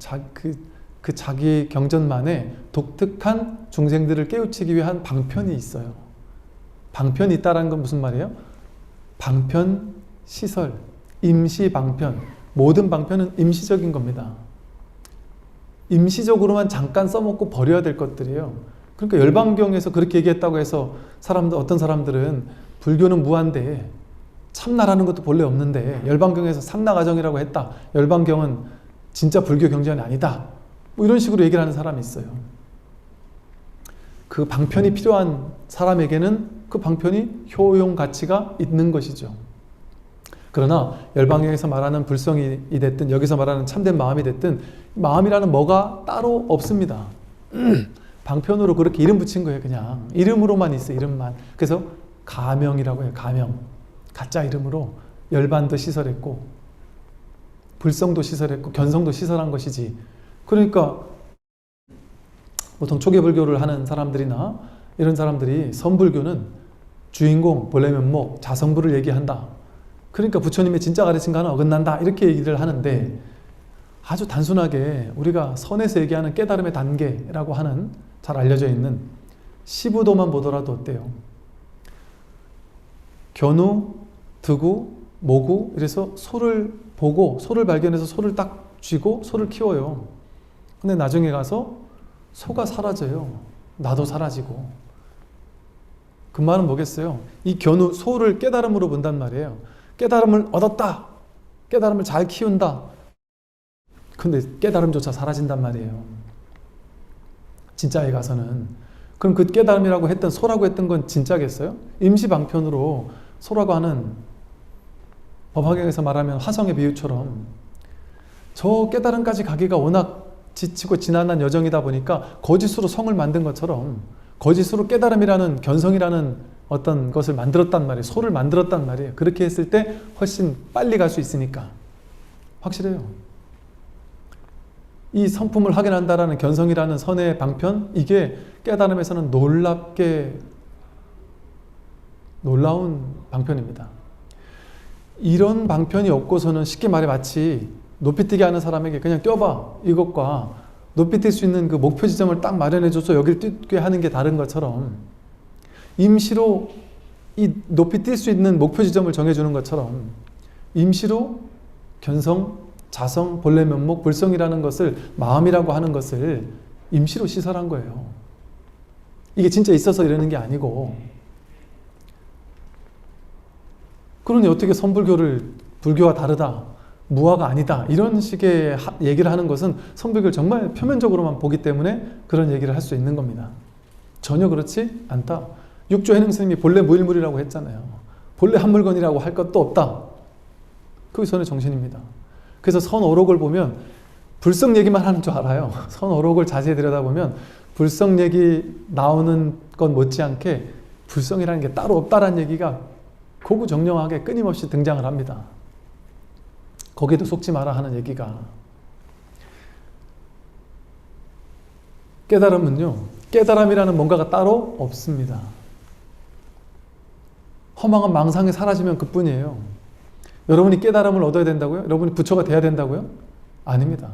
자기 경전만의 독특한 중생들을 깨우치기 위한 방편이 있어요. 방편이 있다는 건 무슨 말이에요? 방편, 시설, 임시 방편. 모든 방편은 임시적인 겁니다. 임시적으로만 잠깐 써먹고 버려야 될 것들이에요. 그러니까 열반경에서 그렇게 얘기했다고 해서 어떤 사람들은 불교는 무한데 참나라는 것도 본래 없는데 열반경에서 상나가정이라고 했다. 열반경은 진짜 불교 경전이 아니다. 뭐 이런 식으로 얘기를 하는 사람이 있어요. 그 방편이 필요한 사람에게는 그 방편이 효용 가치가 있는 것이죠. 그러나 열반경에서 말하는 불성이 됐든 여기서 말하는 참된 마음이 됐든 마음이라는 뭐가 따로 없습니다. 방편으로 그렇게 이름 붙인 거예요. 그냥 이름으로만 있어요. 이름만. 그래서 가명이라고 해요. 가명. 가짜 이름으로 열반도 시설했고 불성도 시설했고 견성도 시설한 것이지. 그러니까 보통 초계불교를 하는 사람들이나 이런 사람들이 선불교는 주인공, 본래 면목, 자성불을 얘기한다. 그러니까 부처님의 진짜 가르침과는 어긋난다. 이렇게 얘기를 하는데 아주 단순하게 우리가 선에서 얘기하는 깨달음의 단계라고 하는 잘 알려져 있는 시부도만 보더라도 어때요? 견우, 득우, 모구 이래서 소를 보고 소를 발견해서 소를 딱 쥐고 소를 키워요. 근데 나중에 가서 소가 사라져요. 나도 사라지고. 그 말은 뭐겠어요? 이 견우, 소를 깨달음으로 본단 말이에요. 깨달음을 얻었다. 깨달음을 잘 키운다. 근데 깨달음조차 사라진단 말이에요. 진짜에 가서는. 그럼 그 깨달음이라고 했던 소라고 했던 건 진짜겠어요? 임시방편으로 소라고 하는 법화경에서 말하면 화성의 비유처럼 저 깨달음까지 가기가 워낙 지치고 지난한 여정이다 보니까 거짓으로 성을 만든 것처럼 거짓으로 깨달음이라는 견성이라는 어떤 것을 만들었단 말이에요. 소를 만들었단 말이에요. 그렇게 했을 때 훨씬 빨리 갈 수 있으니까. 확실해요. 이 성품을 확인한다라는 견성이라는 선의 방편, 이게 깨달음에서는 놀랍게 놀라운 방편입니다. 이런 방편이 없고서는 쉽게 말해 마치 높이뛰기 하는 사람에게 그냥 뛰어봐 이것과 높이뛸 수 있는 그 목표 지점을 딱 마련해줘서 여길 뛰게 하는 게 다른 것처럼 임시로 이 높이 뛸 수 있는 목표 지점을 정해주는 것처럼 임시로 견성, 자성, 본래 면목, 불성이라는 것을 마음이라고 하는 것을 임시로 시설한 거예요. 이게 진짜 있어서 이러는 게 아니고. 그러니 어떻게 선불교를 불교와 다르다, 무아가 아니다 이런 식의 얘기를 하는 것은 선불교를 정말 표면적으로만 보기 때문에 그런 얘기를 할 수 있는 겁니다. 전혀 그렇지 않다. 육조 해능 스님이 본래 무일물이라고 했잖아요. 본래 한 물건이라고 할 것도 없다. 그게 선의 정신입니다. 그래서 선오록을 보면 불성 얘기만 하는 줄 알아요. 선오록을 자세히 들여다보면 불성 얘기 나오는 것 못지않게 불성이라는 게 따로 없다라는 얘기가 고구정령하게 끊임없이 등장을 합니다. 거기도 속지 마라 하는 얘기가. 깨달음은요, 깨달음이라는 뭔가가 따로 없습니다. 허망한 망상이 사라지면 그뿐이에요. 여러분이 깨달음을 얻어야 된다고요? 여러분이 부처가 돼야 된다고요? 아닙니다.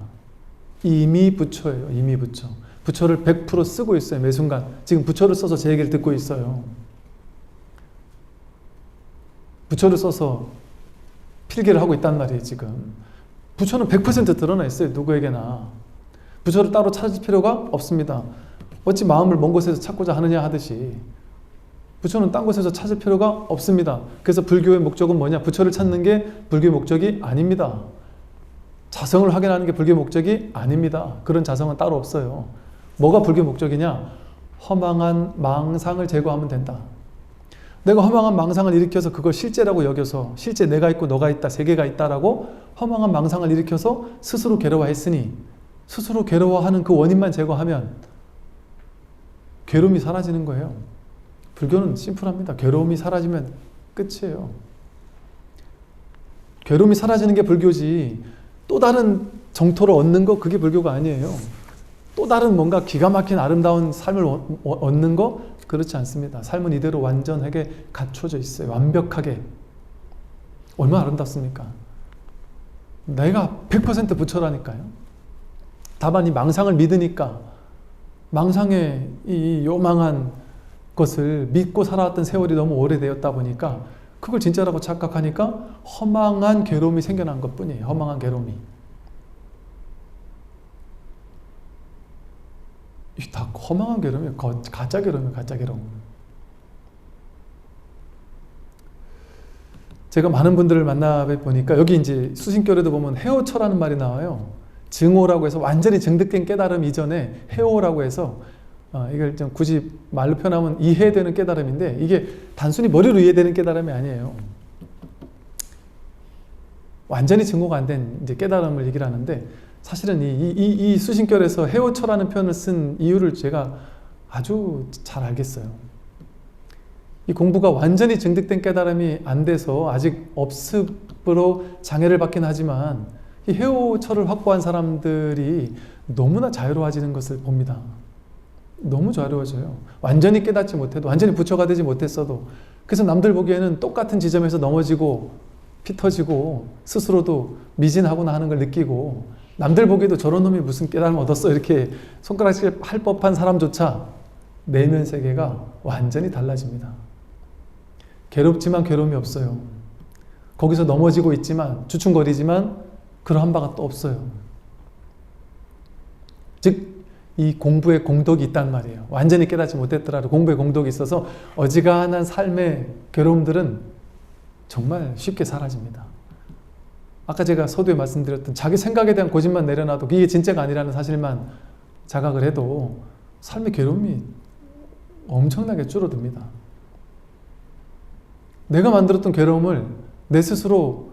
이미 부처예요. 이미 부처. 부처를 100% 쓰고 있어요. 매 순간. 지금 부처를 써서 제 얘기를 듣고 있어요. 부처를 써서 필기를 하고 있단 말이에요. 지금 부처는 100% 드러나 있어요. 누구에게나. 부처를 따로 찾을 필요가 없습니다. 어찌 마음을 먼 곳에서 찾고자 하느냐 하듯이 부처는 딴 곳에서 찾을 필요가 없습니다. 그래서 불교의 목적은 뭐냐? 부처를 찾는 게 불교의 목적이 아닙니다. 자성을 확인하는 게 불교의 목적이 아닙니다. 그런 자성은 따로 없어요. 뭐가 불교의 목적이냐? 허망한 망상을 제거하면 된다. 내가 허망한 망상을 일으켜서 그걸 실제라고 여겨서 실제 내가 있고 너가 있다, 세계가 있다라고 허망한 망상을 일으켜서 스스로 괴로워했으니 스스로 괴로워하는 그 원인만 제거하면 괴로움이 사라지는 거예요. 불교는 심플합니다. 괴로움이 사라지면 끝이에요. 괴로움이 사라지는 게 불교지 또 다른 정토를 얻는 거 그게 불교가 아니에요. 또 다른 뭔가 기가 막힌 아름다운 삶을 얻는 거 그렇지 않습니다. 삶은 이대로 완전하게 갖춰져 있어요. 완벽하게. 얼마나 아름답습니까? 내가 100% 부처라니까요. 다만 이 망상을 믿으니까 망상의 이 요망한 것을 믿고 살아왔던 세월이 너무 오래되었다 보니까 그걸 진짜라고 착각하니까 허망한 괴로움이 생겨난 것뿐이에요. 허망한 괴로움이. 이 다 허망한 괴로움이에요. 가짜 괴로움이에요. 가짜 괴로움. 제가 많은 분들을 만나보니까 여기 이제 수신결에도 보면 해오처라는 말이 나와요. 증오라고 해서 완전히 증득된 깨달음 이전에 해오라고 해서 이걸 좀 굳이 말로 표현하면 이해되는 깨달음인데 이게 단순히 머리로 이해되는 깨달음이 아니에요. 완전히 증오가 안 된 이제 깨달음을 얘기를 하는데 사실은 이 수신결에서 해오처라는 표현을 쓴 이유를 제가 아주 잘 알겠어요. 이 공부가 완전히 증득된 깨달음이 안 돼서 아직 업습으로 장애를 받긴 하지만 이 해오처를 확보한 사람들이 너무나 자유로워지는 것을 봅니다. 너무 자유로워져요. 완전히 깨닫지 못해도, 완전히 부처가 되지 못했어도. 그래서 남들 보기에는 똑같은 지점에서 넘어지고 피 터지고 스스로도 미진하구나 하는 걸 느끼고 남들 보기에도 저런 놈이 무슨 깨달음 얻었어 이렇게 손가락질 할 법한 사람조차 내면 세계가 완전히 달라집니다. 괴롭지만 괴로움이 없어요. 거기서 넘어지고 있지만 주춤거리지만 그러한 바가 또 없어요. 즉 이 공부에 공덕이 있단 말이에요. 완전히 깨닫지 못했더라도 공부에 공덕이 있어서 어지간한 삶의 괴로움들은 정말 쉽게 사라집니다. 아까 제가 서두에 말씀드렸던 자기 생각에 대한 고집만 내려놔도 이게 진짜가 아니라는 사실만 자각을 해도 삶의 괴로움이 엄청나게 줄어듭니다. 내가 만들었던 괴로움을 내 스스로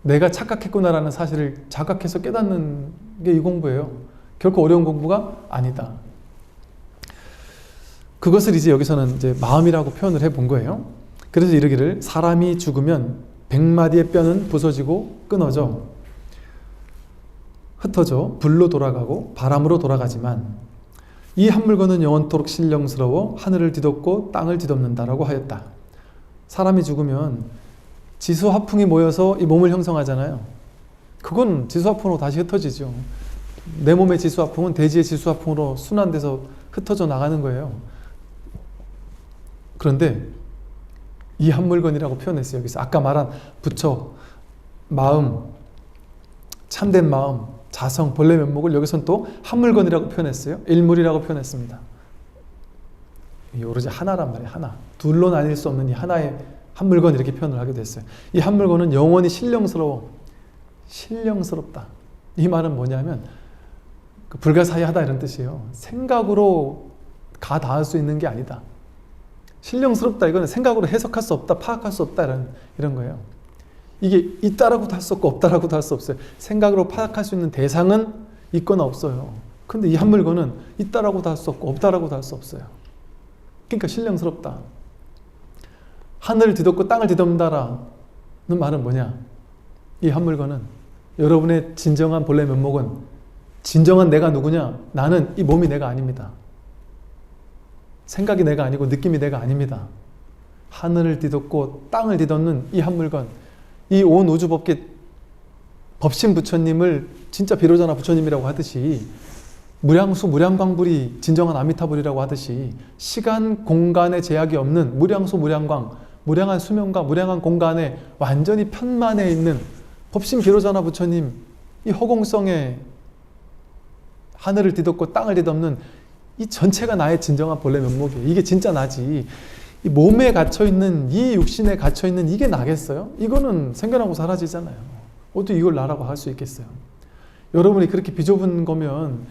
내가 착각했구나라는 사실을 자각해서 깨닫는 게 이 공부예요. 결코 어려운 공부가 아니다. 그것을 이제 여기서는 이제 마음이라고 표현을 해본 거예요. 그래서 이르기를 사람이 죽으면 100마디의 뼈는 부서지고 끊어져 흩어져 불로 돌아가고 바람으로 돌아가지만 이 한 물건은 영원토록 신령스러워 하늘을 뒤덮고 땅을 뒤덮는다라고 하였다. 사람이 죽으면 지수화풍이 모여서 이 몸을 형성하잖아요. 그건 지수화풍으로 다시 흩어지죠. 내 몸의 지수화풍은 대지의 지수화풍으로 순환돼서 흩어져 나가는 거예요. 그런데 이 한 물건이라고 표현했어요. 여기서 아까 말한 부처, 마음, 참된 마음, 자성, 본래 면목을 여기서는 또 한 물건이라고 표현했어요. 일물이라고 표현했습니다. 오로지 하나란 말이에요. 하나. 둘로 나뉠 수 없는 이 하나의 한 물건 이렇게 표현을 하게 됐어요. 이 한 물건은 영원히 신령스러워. 신령스럽다. 이 말은 뭐냐면 불가사의하다 이런 뜻이에요. 생각으로 가 닿을 수 있는 게 아니다. 신령스럽다 이거는 생각으로 해석할 수 없다, 파악할 수 없다 이런 거예요. 이게 있다라고도 할 수 없고 없다라고도 할 수 없어요. 생각으로 파악할 수 있는 대상은 있거나 없어요. 근데 이 한 물건은 있다라고도 할 수 없고 없다라고도 할 수 없어요. 그러니까 신령스럽다. 하늘을 뒤덮고 땅을 뒤덮는다라는 말은 뭐냐? 이 한 물건은 여러분의 진정한 본래 면목은 진정한 내가 누구냐? 나는 이 몸이 내가 아닙니다. 생각이 내가 아니고 느낌이 내가 아닙니다. 하늘을 뒤덮고 땅을 뒤덮는 이 한 물건, 이 온 우주법계 법신 부처님을 진짜 비로자나 부처님이라고 하듯이 무량수 무량광불이 진정한 아미타불이라고 하듯이 시간 공간의 제약이 없는 무량수 무량광, 무량한 수명과 무량한 공간에 완전히 편만해 있는 법신 비로자나 부처님, 이 허공성에 하늘을 뒤덮고 땅을 뒤덮는 이 전체가 나의 진정한 본래 면목이에요. 이게 진짜 나지. 이 몸에 갇혀있는, 이 육신에 갇혀있는 이게 나겠어요? 이거는 생겨나고 사라지잖아요. 어떻게 이걸 나라고 할 수 있겠어요? 여러분이 그렇게 비좁은 거면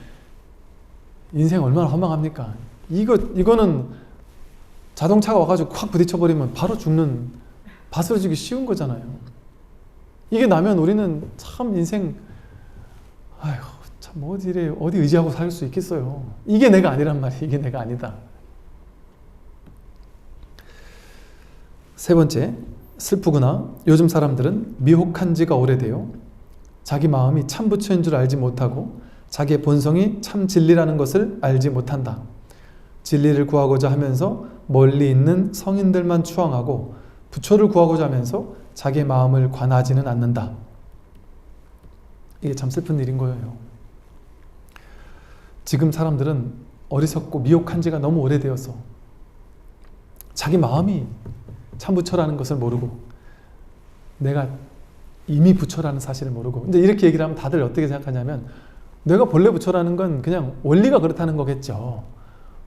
인생 얼마나 허망합니까? 이거는 자동차가 와가지고 확 부딪혀버리면 바로 죽는, 바스러지기 쉬운 거잖아요. 이게 나면 우리는 참 인생, 아이고, 참 어디 의지하고 살 수 있겠어요. 이게 내가 아니란 말이에요. 이게 내가 아니다. 세 번째, 슬프구나. 요즘 사람들은 미혹한 지가 오래되어 자기 마음이 참 부처인 줄 알지 못하고 자기의 본성이 참 진리라는 것을 알지 못한다. 진리를 구하고자 하면서 멀리 있는 성인들만 추앙하고 부처를 구하고자 하면서 자기의 마음을 관하지는 않는다. 이게 참 슬픈 일인 거예요. 지금 사람들은 어리석고 미혹한 지가 너무 오래되어서 자기 마음이 참 부처라는 것을 모르고 내가 이미 부처라는 사실을 모르고, 근데 이렇게 얘기를 하면 다들 어떻게 생각하냐면 내가 본래 부처라는 건 그냥 원리가 그렇다는 거겠죠.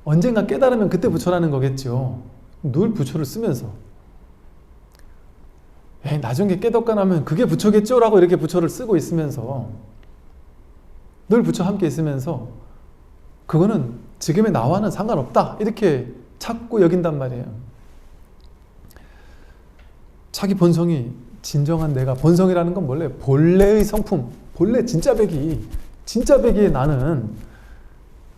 언젠가 깨달으면 그때 부처라는 거겠죠. 늘 부처를 쓰면서 나중에 깨닫고 나면 그게 부처겠죠? 라고 이렇게 부처를 쓰고 있으면서 늘 부처 함께 있으면서 그거는 지금의 나와는 상관없다 이렇게 찾고 여긴단 말이에요. 자기 본성이 진정한 내가, 본성이라는 건 원래 본래의 성품, 본래 진짜 배기의 나는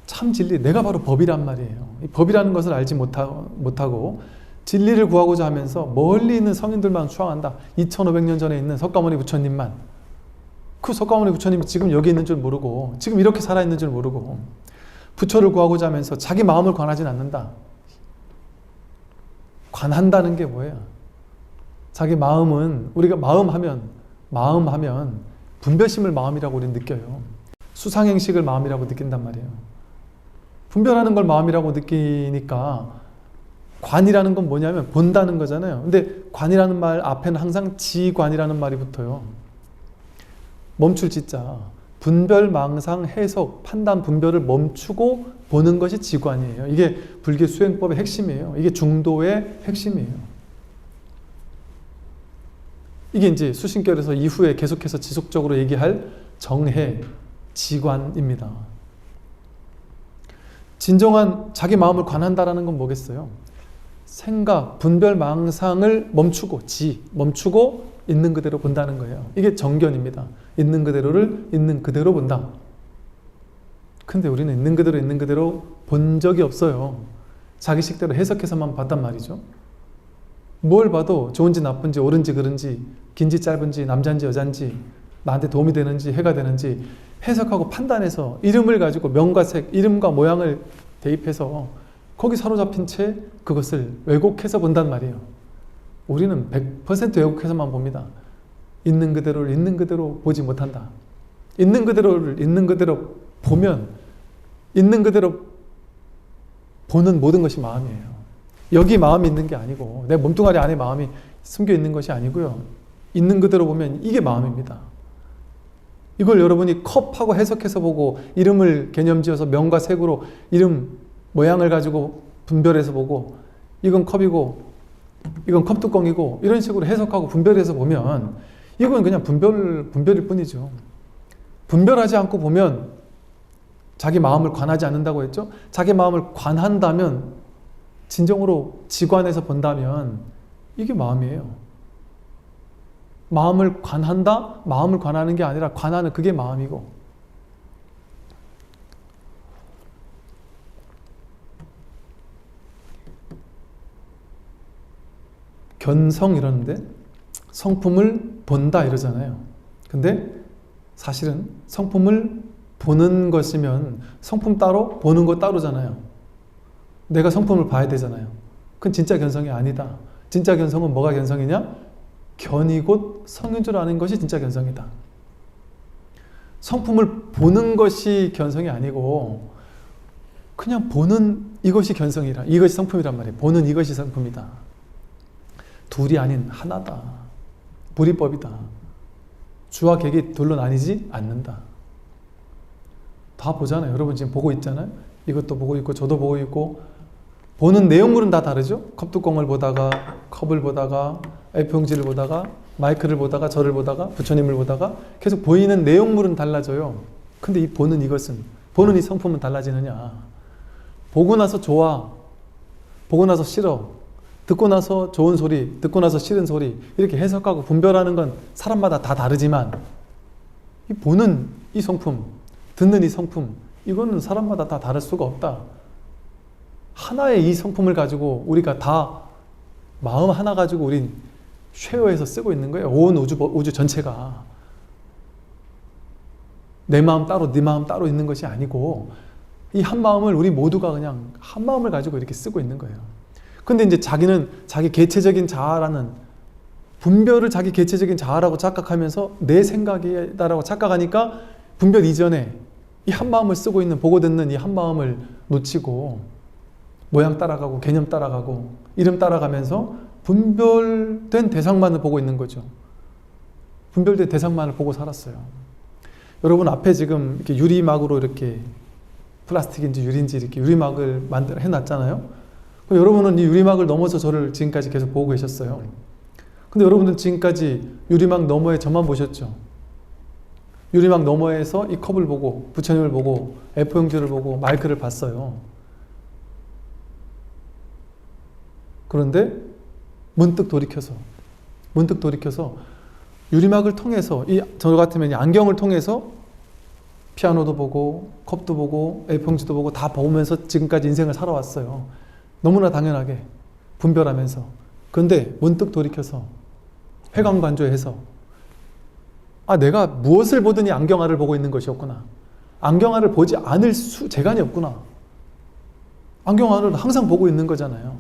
참 진리, 내가 바로 법이란 말이에요. 이 법이라는 것을 알지 못하고 진리를 구하고자 하면서 멀리 있는 성인들만 추앙한다. 2500년 전에 있는 석가모니 부처님만, 그 석가모니 부처님이 지금 여기 있는 줄 모르고 지금 이렇게 살아있는 줄 모르고 부처를 구하고자 하면서 자기 마음을 관하진 않는다. 관한다는 게 뭐예요? 자기 마음은, 우리가 마음하면 분별심을 마음이라고 우리는 느껴요. 수상행식을 마음이라고 느낀단 말이에요. 분별하는 걸 마음이라고 느끼니까 관이라는 건 뭐냐면 본다는 거잖아요. 근데 관이라는 말 앞에는 항상 지관이라는 말이 붙어요. 멈출 지자. 분별, 망상, 해석, 판단, 분별을 멈추고 보는 것이 지관이에요. 이게 불교 수행법의 핵심이에요. 이게 중도의 핵심이에요. 이게 이제 수신결에서 이후에 계속해서 지속적으로 얘기할 정해, 지관입니다. 진정한 자기 마음을 관한다라는 건 뭐겠어요? 생각, 분별, 망상을 멈추고 있는 그대로 본다는 거예요. 이게 정견입니다. 있는 그대로를 있는 그대로 본다. 근데 우리는 있는 그대로 본 적이 없어요. 자기 식대로 해석해서만 봤단 말이죠. 뭘 봐도 좋은지 나쁜지 옳은지 그른지 긴지 짧은지 남자인지 여자인지 나한테 도움이 되는지 해가 되는지 해석하고 판단해서 이름을 가지고 명과 색, 이름과 모양을 대입해서 거기 사로잡힌 채 그것을 왜곡해서 본단 말이에요. 우리는 100% 왜곡해서만 봅니다. 있는 그대로를 있는 그대로 보지 못한다. 있는 그대로를 있는 그대로 보면 있는 그대로 보는 모든 것이 마음이에요. 여기 마음이 있는 게 아니고 내 몸뚱아리 안에 마음이 숨겨 있는 것이 아니고요. 있는 그대로 보면 이게 마음입니다. 이걸 여러분이 컵하고 해석해서 보고 이름을 개념지어서 명과 색으로 이름 모양을 가지고 분별해서 보고 이건 컵이고 이건 컵뚜껑이고 이런 식으로 해석하고 분별해서 보면 이건 그냥 분별일 뿐이죠. 분별하지 않고 보면 자기 마음을 관하지 않는다고 했죠. 자기 마음을 관한다면 진정으로 지관해서 본다면 이게 마음이에요. 마음을 관한다? 마음을 관하는 게 아니라 관하는 그게 마음이고 견성 이러는데 성품을 본다 이러잖아요. 근데 사실은 성품을 보는 것이면 성품 따로 보는 거 따로잖아요. 내가 성품을 봐야 되잖아요. 그건 진짜 견성이 아니다. 진짜 견성은 뭐가 견성이냐? 견이 곧 성인 줄 아는 것이 진짜 견성이다. 성품을 보는 것이 견성이 아니고 그냥 보는 이것이 견성이라, 이것이 성품이란 말이에요. 보는 이것이 성품이다. 둘이 아닌 하나다. 불이법이다. 주와 객이 둘로 나뉘지 않는다. 다 보잖아요. 여러분 지금 보고 있잖아요. 이것도 보고 있고 저도 보고 있고 보는 내용물은 다 다르죠. 컵뚜껑을 보다가 컵을 보다가 F용지를 보다가 마이크를 보다가 저를 보다가 부처님을 보다가 계속 보이는 내용물은 달라져요. 근데 이 보는 이것은, 보는 이 성품은 달라지느냐? 보고 나서 좋아, 보고 나서 싫어, 듣고 나서 좋은 소리, 듣고 나서 싫은 소리 이렇게 해석하고 분별하는 건 사람마다 다 다르지만 이 보는 이 성품, 듣는 이 성품 이거는 사람마다 다 다를 수가 없다. 하나의 이 성품을 가지고 우리가 다 마음 하나 가지고 우린 쉐어해서 쓰고 있는 거예요. 온 우주 전체가. 내 마음 따로 네 마음 따로 있는 것이 아니고 이 한 마음을 우리 모두가 그냥 한 마음을 가지고 이렇게 쓰고 있는 거예요. 근데 이제 자기는 자기 개체적인 자아라는 분별을 자기 개체적인 자아라고 착각하면서 내 생각이다라고 착각하니까 분별 이전에 이 한 마음을 쓰고 있는, 보고 듣는 이 한 마음을 놓치고 모양 따라가고 개념 따라가고 이름 따라가면서 분별된 대상만을 보고 있는 거죠. 분별된 대상만을 보고 살았어요. 여러분 앞에 지금 이렇게 유리막으로 이렇게 플라스틱인지 유리인지 이렇게 유리막을 해놨잖아요. 여러분은 이 유리막을 넘어서 저를 지금까지 계속 보고 계셨어요. 근데 여러분들 지금까지 유리막 너머에 저만 보셨죠. 유리막 너머에서 이 컵을 보고 부처님을 보고 F용지를 보고 마이크를 봤어요. 그런데 문득 돌이켜서 유리막을 통해서 저 같으면 이 안경을 통해서 피아노도 보고 컵도 보고 F용지도 보고 다 보면서 지금까지 인생을 살아왔어요. 너무나 당연하게 분별하면서. 그런데 문득 돌이켜서 회광반조해서 내가 무엇을 보더니 안경알을 보고 있는 것이었구나. 안경알을 보지 않을 재간이 없구나. 안경알을 항상 보고 있는 거잖아요.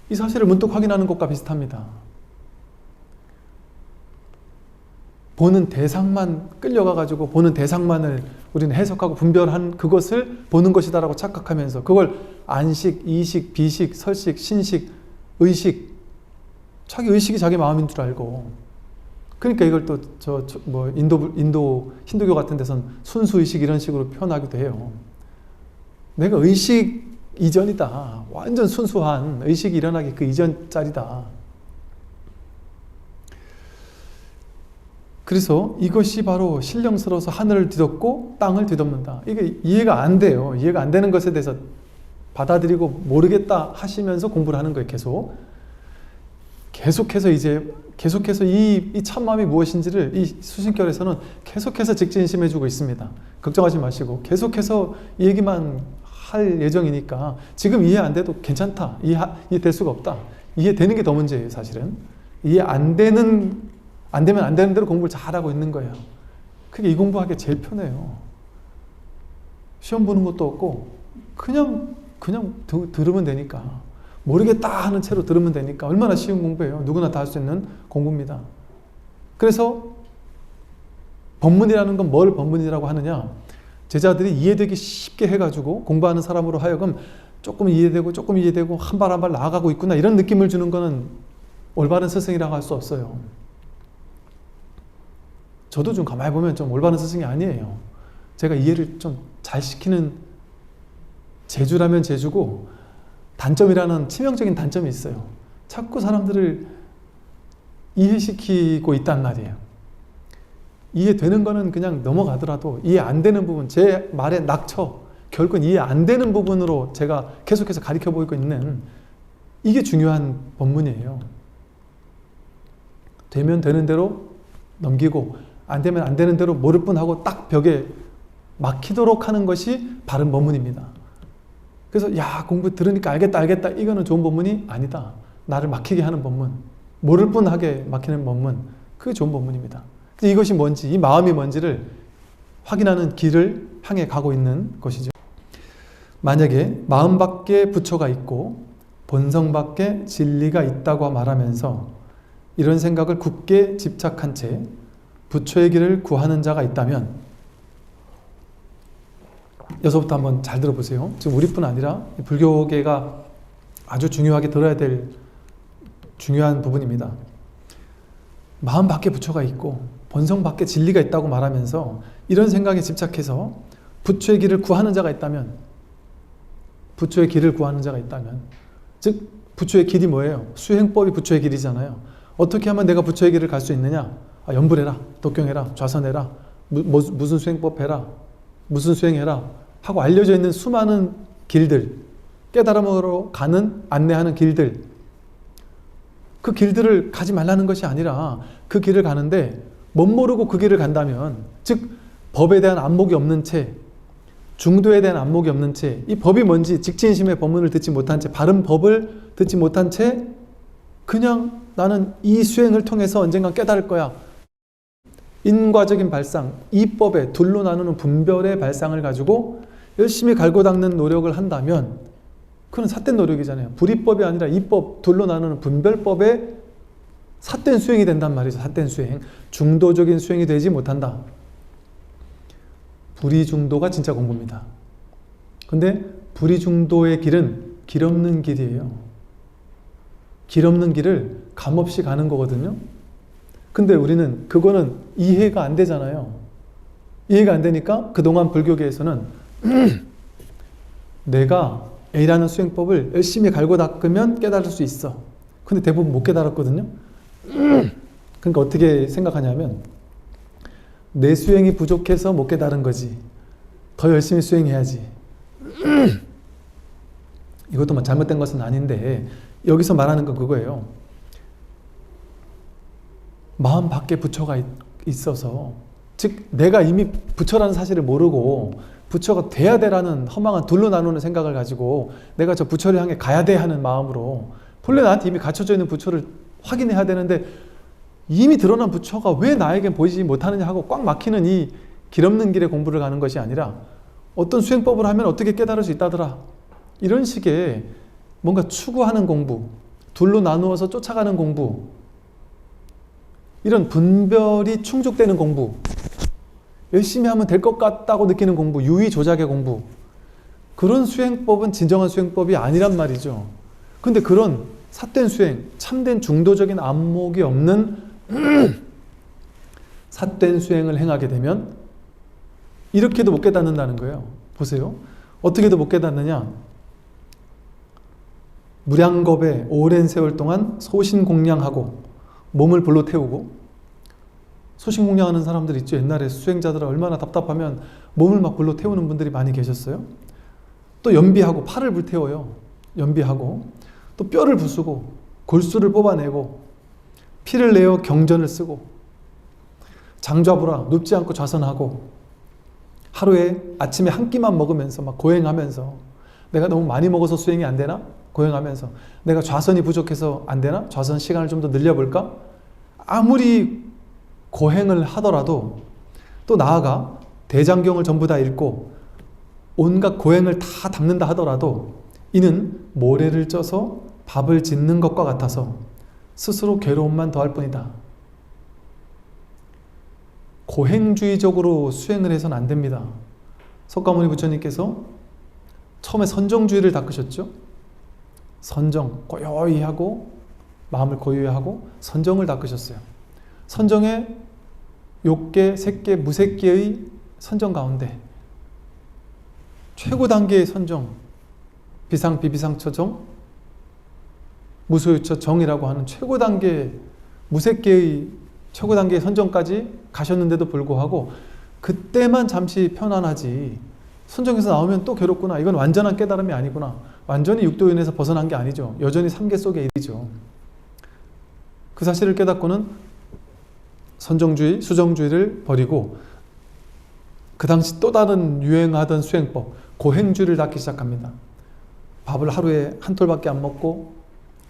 이 사실을 문득 확인하는 것과 비슷합니다. 보는 대상만 끌려가가지고 보는 대상만을 우리는 해석하고 분별한 그것을 보는 것이다라고 착각하면서 그걸 안식, 이식, 비식, 설식, 신식, 의식, 자기 의식이 자기 마음인 줄 알고, 그러니까 이걸 또 인도 힌두교 같은 데선 순수의식 이런 식으로 표현하기도 해요. 내가 의식 이전이다. 완전 순수한 의식이 일어나기 그 이전 짤이다. 그래서 이것이 바로 신령스러워서 하늘을 뒤덮고 땅을 뒤덮는다. 이게 이해가 안 돼요. 이해가 안 되는 것에 대해서 받아들이고 모르겠다 하시면서 공부를 하는 거예요. 계속해서 이 참마음이 무엇인지를 이 수신결에서는 계속해서 직진심해 주고 있습니다. 걱정하지 마시고 계속해서 이 얘기만 할 예정이니까 지금 이해 안 돼도 괜찮다. 이해될 수가 없다. 이해되는 게 더 문제예요. 사실은 이해 안 되면 안 되는 대로 공부를 잘하고 있는 거예요. 그게 이 공부하기 제일 편해요. 시험 보는 것도 없고 그냥 들으면 되니까, 모르겠다 하는 채로 들으면 되니까 얼마나 쉬운 공부예요. 누구나 다 할 수 있는 공부입니다. 그래서 법문이라는 건 뭘 법문이라고 하느냐, 제자들이 이해되기 쉽게 해가지고 공부하는 사람으로 하여금 조금 이해되고 한 발 한 발 나아가고 있구나 이런 느낌을 주는 거는 올바른 스승이라고 할 수 없어요. 저도 좀 가만히 보면 좀 올바른 스승이 아니에요. 제가 이해를 좀 잘 시키는 재주라면 재주고 단점이라는 치명적인 단점이 있어요. 자꾸 사람들을 이해시키고 있단 말이에요. 이해되는 거는 그냥 넘어가더라도 이해 안 되는 부분, 제 말에 낙처, 결국은 이해 안 되는 부분으로 제가 계속해서 가르쳐 보이고 있는, 이게 중요한 법문이에요. 되면 되는 대로 넘기고 안 되면 안 되는 대로 모를 뿐하고 딱 벽에 막히도록 하는 것이 바른 법문입니다. 그래서 공부 들으니까 알겠다 이거는 좋은 법문이 아니다. 나를 막히게 하는 법문, 모를 뻔하게 막히는 법문, 그게 좋은 법문입니다. 이것이 뭔지, 이 마음이 뭔지를 확인하는 길을 향해 가고 있는 것이죠. 만약에 마음 밖에 부처가 있고 본성 밖에 진리가 있다고 말하면서 이런 생각을 굳게 집착한 채 부처의 길을 구하는 자가 있다면, 여기서부터 한번 잘 들어보세요. 지금 우리뿐 아니라 불교계가 아주 중요하게 들어야 될 중요한 부분입니다. 마음 밖에 부처가 있고 본성 밖에 진리가 있다고 말하면서 이런 생각에 집착해서 부처의 길을 구하는 자가 있다면, 부처의 길을 구하는 자가 있다면, 즉 부처의 길이 뭐예요? 수행법이 부처의 길이잖아요. 어떻게 하면 내가 부처의 길을 갈 수 있느냐? 연불해라, 독경해라, 좌선해라, 무슨 수행법 해라, 무슨 수행해라 하고 알려져 있는 수많은 길들, 깨달음으로 가는 안내하는 길들, 그 길들을 가지 말라는 것이 아니라 그 길을 가는데 못 모르고 그 길을 간다면, 즉 법에 대한 안목이 없는 채, 중도에 대한 안목이 없는 채, 이 법이 뭔지 직진심의 법문을 듣지 못한 채, 바른 법을 듣지 못한 채 그냥 나는 이 수행을 통해서 언젠가 깨달을 거야, 인과적인 발상, 이법의 둘로 나누는 분별의 발상을 가지고 열심히 갈고 닦는 노력을 한다면 그건 삿된 노력이잖아요. 불이법이 아니라 이법, 둘로 나누는 분별법의 삿된 수행이 된단 말이죠. 삿된 수행. 중도적인 수행이 되지 못한다. 불이중도가 진짜 공부입니다. 근데 불이중도의 길은 길 없는 길이에요. 길 없는 길을 감없이 가는 거거든요. 근데 우리는 그거는 이해가 안 되잖아요. 이해가 안 되니까 그동안 불교계에서는 내가 A라는 수행법을 열심히 갈고 닦으면 깨달을 수 있어. 근데 대부분 못 깨달았거든요. 그러니까 어떻게 생각하냐면 내 수행이 부족해서 못 깨달은 거지. 더 열심히 수행해야지. 이것도 뭐 잘못된 것은 아닌데 여기서 말하는 건 그거예요. 마음 밖에 부처가 있어서, 즉 내가 이미 부처라는 사실을 모르고 부처가 돼야 되라는 허망한 둘로 나누는 생각을 가지고 내가 저 부처를 향해 가야 돼 하는 마음으로, 본래 나한테 이미 갖춰져 있는 부처를 확인해야 되는데 이미 드러난 부처가 왜 나에겐 보이지 못하느냐 하고 꽉 막히는 이 길 없는 길의 공부를 가는 것이 아니라 어떤 수행법을 하면 어떻게 깨달을 수 있다더라, 이런 식의 뭔가 추구하는 공부, 둘로 나누어서 쫓아가는 공부, 이런 분별이 충족되는 공부, 열심히 하면 될 것 같다고 느끼는 공부, 유의 조작의 공부, 그런 수행법은 진정한 수행법이 아니란 말이죠. 근데 그런 삿된 수행, 참된 중도적인 안목이 없는 삿된 수행을 행하게 되면 이렇게도 못 깨닫는다는 거예요. 보세요. 어떻게도 못 깨닫느냐? 무량겁에 오랜 세월 동안 소신공양하고 몸을 불로 태우고, 소신공양하는 사람들 있죠. 옛날에 수행자들 얼마나 답답하면 몸을 막 불로 태우는 분들이 많이 계셨어요. 또 연비하고 팔을 불태워요. 연비하고 또 뼈를 부수고 골수를 뽑아내고 피를 내어 경전을 쓰고 장좌부라 눕지 않고 좌선하고, 하루에 아침에 한 끼만 먹으면서 막 고행하면서, 내가 너무 많이 먹어서 수행이 안 되나? 고행하면서 내가 좌선이 부족해서 안 되나? 좌선 시간을 좀 더 늘려볼까? 아무리 고행을 하더라도, 또 나아가 대장경을 전부 다 읽고 온갖 고행을 다 담는다 하더라도 이는 모래를 쪄서 밥을 짓는 것과 같아서 스스로 괴로움만 더할 뿐이다. 고행주의적으로 수행을 해서는 안 됩니다. 석가모니 부처님께서 처음에 선정주의를 닦으셨죠. 선정, 고요히 하고 마음을 고요히 하고 선정을 닦으셨어요. 선정의 욕계, 색계, 무색계의 선정 가운데 최고 단계의 선정, 비상, 비비상처정, 무소유처 정이라고 하는 최고 단계, 무색계의 최고 단계의 선정까지 가셨는데도 불구하고 그때만 잠시 편안하지, 선정에서 나오면 또 괴롭구나, 이건 완전한 깨달음이 아니구나, 완전히 육도윤에서 벗어난 게 아니죠. 여전히 삼계 속에 일이죠. 그 사실을 깨닫고는 선정주의, 수정주의를 버리고 그 당시 또 다른 유행하던 수행법, 고행주의를 닦기 시작합니다. 밥을 하루에 한 톨밖에 안 먹고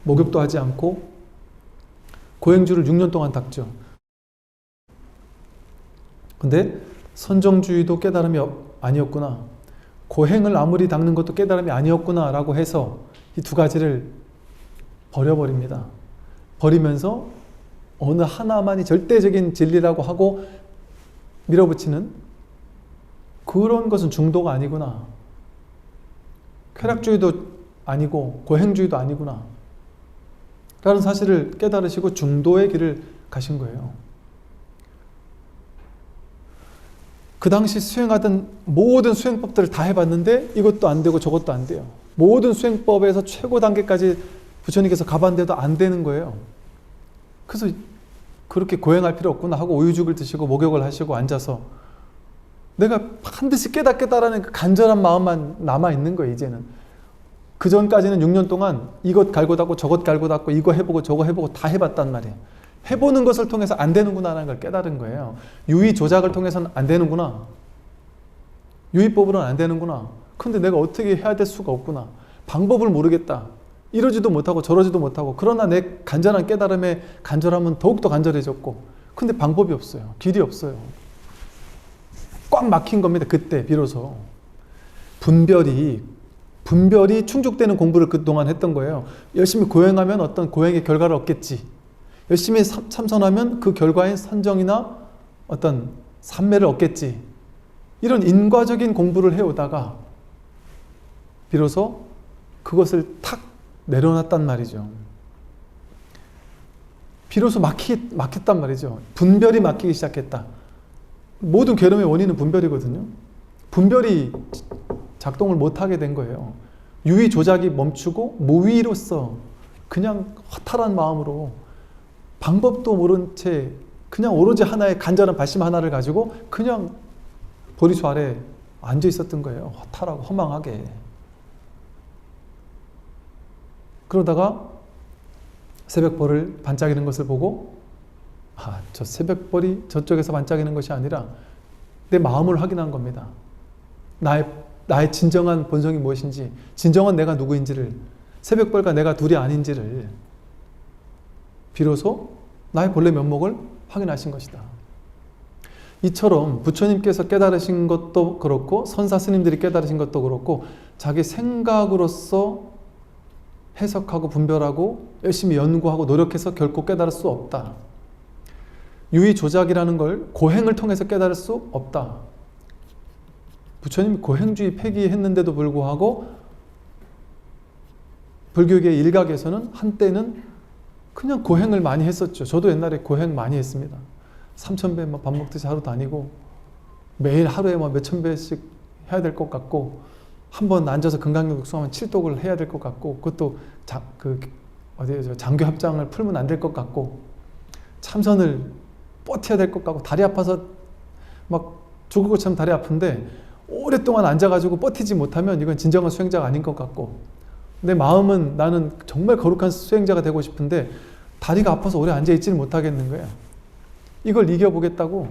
목욕도 하지 않고 고행주를 6년 동안 닦죠. 근데 선정주의도 깨달음이 아니었구나, 고행을 아무리 닦는 것도 깨달음이 아니었구나 라고 해서 이 두 가지를 버려버립니다. 버리면서 어느 하나만이 절대적인 진리라고 하고 밀어붙이는 그런 것은 중도가 아니구나, 쾌락주의도 아니고 고행주의도 아니구나 라는 사실을 깨달으시고 중도의 길을 가신 거예요. 그 당시 수행하던 모든 수행법들을 다 해봤는데 이것도 안 되고 저것도 안 돼요. 모든 수행법에서 최고 단계까지 부처님께서 가봤는데도 안 되는 거예요. 그래서 그렇게 고행할 필요 없구나 하고 우유죽을 드시고 목욕을 하시고 앉아서 내가 반드시 깨닫겠다라는 그 간절한 마음만 남아있는 거예요. 이제는 그 전까지는 6년 동안 이것 갈고 닦고 저것 갈고 닦고 이거 해보고 저거 해보고 다 해봤단 말이에요. 해보는 것을 통해서 안 되는구나 하는 걸 깨달은 거예요. 유의 조작을 통해서는 안 되는구나, 유의법으로는 안 되는구나, 근데 내가 어떻게 해야 될 수가 없구나, 방법을 모르겠다, 이러지도 못하고 저러지도 못하고, 그러나 내 간절한 깨달음에 간절함은 더욱더 간절해졌고, 근데 방법이 없어요. 길이 없어요. 꽉 막힌 겁니다. 그때 비로소 분별이 충족되는 공부를 그동안 했던 거예요. 열심히 고행하면 어떤 고행의 결과를 얻겠지, 열심히 참선하면 그 결과인 선정이나 어떤 삼매를 얻겠지, 이런 인과적인 공부를 해오다가 비로소 그것을 탁 내려놨단 말이죠. 비로소 막혔단 말이죠. 분별이 막히기 시작했다. 모든 괴로움의 원인은 분별이거든요. 분별이 작동을 못하게 된 거예요. 유의 조작이 멈추고 무의로서 그냥 허탈한 마음으로 방법도 모른 채 그냥 오로지 하나의 간절한 발심 하나를 가지고 그냥 보리수 아래 앉아 있었던 거예요. 허탈하고 허망하게. 그러다가 새벽벌을 반짝이는 것을 보고 저 새벽벌이 저쪽에서 반짝이는 것이 아니라 내 마음을 확인한 겁니다. 나의 진정한 본성이 무엇인지, 진정한 내가 누구인지를, 새벽벌과 내가 둘이 아닌지를 비로소 나의 본래 면목을 확인하신 것이다. 이처럼 부처님께서 깨달으신 것도 그렇고 선사 스님들이 깨달으신 것도 그렇고 자기 생각으로서 해석하고 분별하고 열심히 연구하고 노력해서 결코 깨달을 수 없다. 유의 조작이라는 걸 고행을 통해서 깨달을 수 없다. 부처님이 고행주의 폐기했는데도 불구하고 불교계의 일각에서는 한때는 그냥 고행을 많이 했었죠. 저도 옛날에 고행 많이 했습니다. 3000배 밥 먹듯이 하루 다니고 매일 하루에 몇천 배씩 해야 될 것 같고, 한번 앉아서 금강경 독송하면 7독을 해야 될 것 같고, 그것도 장교 합장을 풀면 안 될 것 같고, 참선을 버텨야 될 것 같고, 다리 아파서 막 죽을 것처럼 다리 아픈데 오랫동안 앉아가지고 버티지 못하면 이건 진정한 수행자가 아닌 것 같고, 내 마음은 나는 정말 거룩한 수행자가 되고 싶은데 다리가 아파서 오래 앉아있지는 못하겠는 거예요. 이걸 이겨보겠다고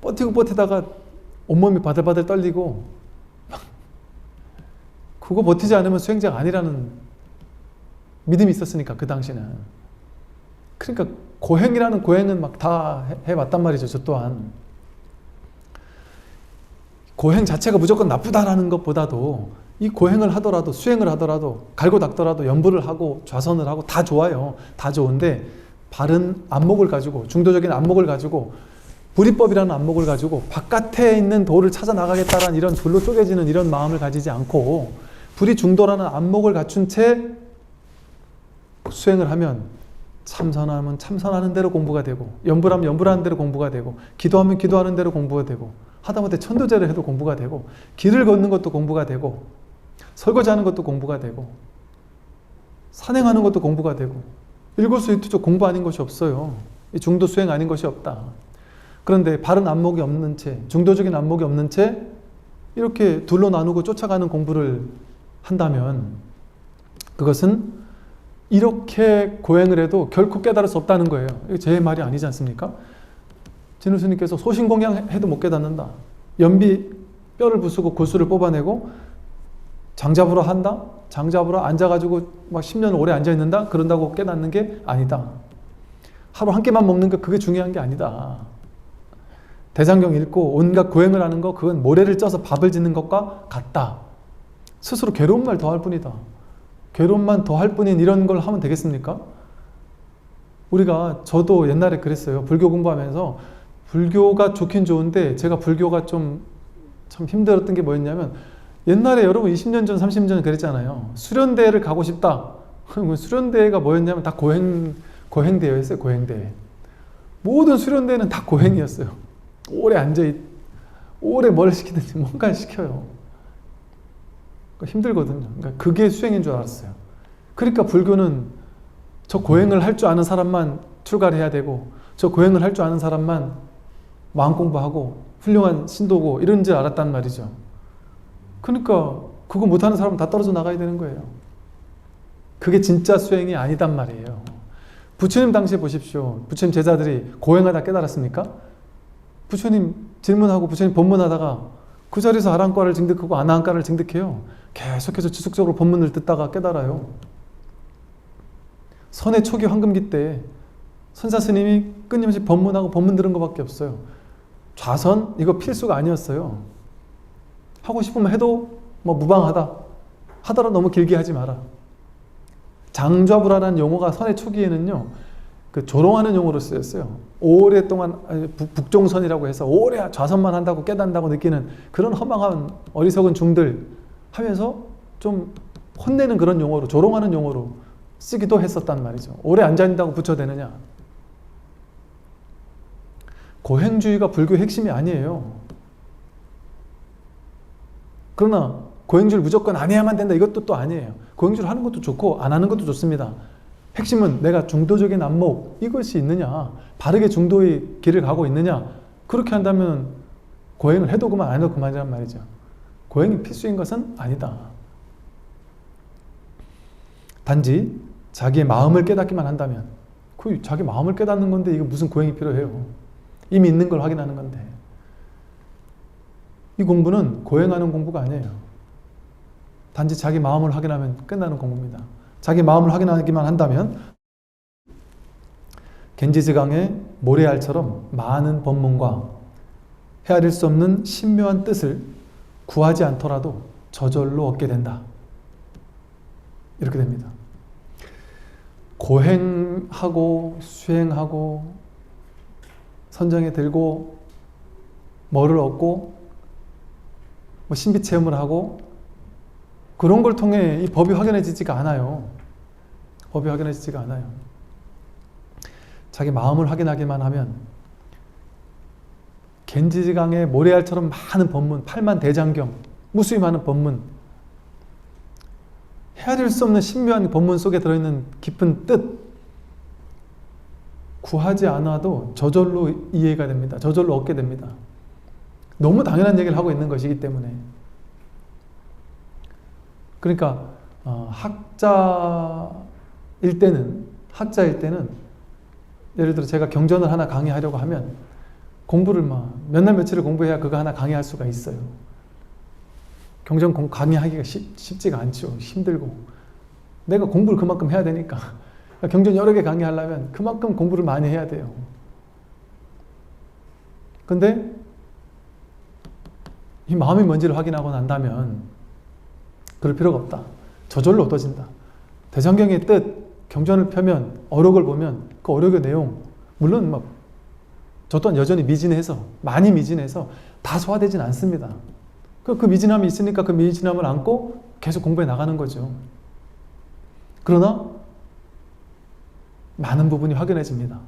버티다가 온몸이 바들바들 떨리고 그거 버티지 않으면 수행자가 아니라는 믿음이 있었으니까, 그 당시는. 그러니까 고행이라는 고행은 막 다 해봤단 말이죠. 저 또한 고행 자체가 무조건 나쁘다라는 것보다도 이 고행을 하더라도, 수행을 하더라도, 갈고 닦더라도, 연부를 하고 좌선을 하고 다 좋아요. 다 좋은데 바른 안목을 가지고, 중도적인 안목을 가지고, 불이법이라는 안목을 가지고 바깥에 있는 도를 찾아 나가겠다라는 이런 둘로 쪼개지는 이런 마음을 가지지 않고 불이중도라는 안목을 갖춘 채 수행을 하면, 참선하면 참선하는 대로 공부가 되고, 연부하면 연부하는 대로 공부가 되고, 기도하면 기도하는 대로 공부가 되고, 하다못해 천도제를 해도 공부가 되고, 길을 걷는 것도 공부가 되고, 설거지하는 것도 공부가 되고, 산행하는 것도 공부가 되고, 일거수일투족 공부 아닌 것이 없어요. 이 중도 수행 아닌 것이 없다. 그런데 바른 안목이 없는 채, 중도적인 안목이 없는 채 이렇게 둘로 나누고 쫓아가는 공부를 한다면 그것은 이렇게 고행을 해도 결코 깨달을 수 없다는 거예요. 이거 제 말이 아니지 않습니까? 진우 스님께서 소신공양 해도 못 깨닫는다. 연비 뼈를 부수고 골수를 뽑아내고 장 잡으러 한다? 장 잡으러 앉아가지고 막 10년 오래 앉아있는다? 그런다고 깨닫는 게 아니다. 하루 한 끼만 먹는 거 그게 중요한 게 아니다. 대장경 읽고 온갖 고행을 하는 거 그건 모래를 쪄서 밥을 짓는 것과 같다. 스스로 괴로움만 더할 뿐이다. 괴로움만 더할 뿐인 이런 걸 하면 되겠습니까? 저도 옛날에 그랬어요. 불교 공부하면서 불교가 좋긴 좋은데 제가 불교가 좀 참 힘들었던 게 뭐였냐면 옛날에 여러분 20년 전 30년 전 그랬잖아요. 수련대회를 가고 싶다. 수련대회가 뭐였냐면 다 고행대회였어요. 고행대회. 모든 수련대회는 다 고행이었어요. 오래 뭘 시키든지 뭔가를 시켜요. 힘들거든요. 그러니까 그게 수행인 줄 알았어요. 그러니까 불교는 저 고행을 할 줄 아는 사람만 출가를 해야 되고 저 고행을 할 줄 아는 사람만 마음 공부하고 훌륭한 신도고 이런 줄 알았단 말이죠. 그러니까 그거 못하는 사람은 다 떨어져 나가야 되는 거예요. 그게 진짜 수행이 아니단 말이에요. 부처님 당시에 보십시오. 부처님 제자들이 고행하다 깨달았습니까? 부처님 질문하고 부처님 법문하다가 그 자리에서 아랑과를 증득하고 아나한과를 증득해요. 계속해서 지속적으로 법문을 듣다가 깨달아요. 선의 초기 황금기 때 선사 스님이 끊임없이 법문하고 법문 들은 것밖에 없어요. 좌선 이거 필수가 아니었어요. 하고 싶으면 해도 뭐 무방하다. 하더라도 너무 길게 하지 마라. 장좌불화라는 용어가 선의 초기에는요. 그 조롱하는 용어로 쓰였어요. 오랫동안 북종선이라고 해서 오래 좌선만 한다고 깨닫는다고 느끼는 그런 허망한 어리석은 중들 하면서 좀 혼내는 그런 용어로 조롱하는 용어로 쓰기도 했었단 말이죠. 오래 앉아있다고 부처되느냐. 고행주의가 불교의 핵심이 아니에요. 그러나 고행주를 무조건 안 해야만 된다 이것도 또 아니에요. 고행주를 하는 것도 좋고 안 하는 것도 좋습니다. 핵심은 내가 중도적인 안목 이것이 있느냐, 바르게 중도의 길을 가고 있느냐. 그렇게 한다면 고행을 해도 그만 안 해도 그만이란 말이죠. 고행이 필수인 것은 아니다. 단지 자기의 마음을 깨닫기만 한다면 그 자기 마음을 깨닫는 건데 이거 무슨 고행이 필요해요. 이미 있는 걸 확인하는 건데 이 공부는 고행하는 공부가 아니에요. 단지 자기 마음을 확인하면 끝나는 공부입니다. 자기 마음을 확인하기만 한다면 겐지즈강의 모래알처럼 많은 법문과 헤아릴 수 없는 신묘한 뜻을 구하지 않더라도 저절로 얻게 된다. 이렇게 됩니다. 고행하고 수행하고 선정에 들고 뭐를 얻고 뭐 신비체험을 하고 그런 걸 통해 이 법이 확연해지지가 않아요. 법이 확연해지지가 않아요. 자기 마음을 확인하기만 하면 겐지강의 모래알처럼 많은 법문, 8만 대장경, 무수히 많은 법문, 헤아릴 수 없는 신묘한 법문 속에 들어있는 깊은 뜻, 구하지 않아도 저절로 이해가 됩니다. 저절로 얻게 됩니다. 너무 당연한 얘기를 하고 있는 것이기 때문에. 그러니까 학자일 때는 예를 들어 제가 경전을 하나 강의하려고 하면 공부를 몇 날 며칠을 공부해야 그거 하나 강의할 수가 있어요. 경전 강의하기가 쉽지가 않죠. 힘들고. 내가 공부를 그만큼 해야 되니까. 경전 여러 개 강의하려면 그만큼 공부를 많이 해야 돼요. 근데 이 마음이 뭔지를 확인하고 난다면 그럴 필요가 없다. 저절로 얻어진다. 대장경의 뜻, 경전을 펴면 어록을 보면 그 어록의 내용 물론 저 또한 여전히 많이 미진해서 다 소화되진 않습니다. 그 미진함이 있으니까 그 미진함을 안고 계속 공부해 나가는 거죠. 그러나 많은 부분이 확연해집니다.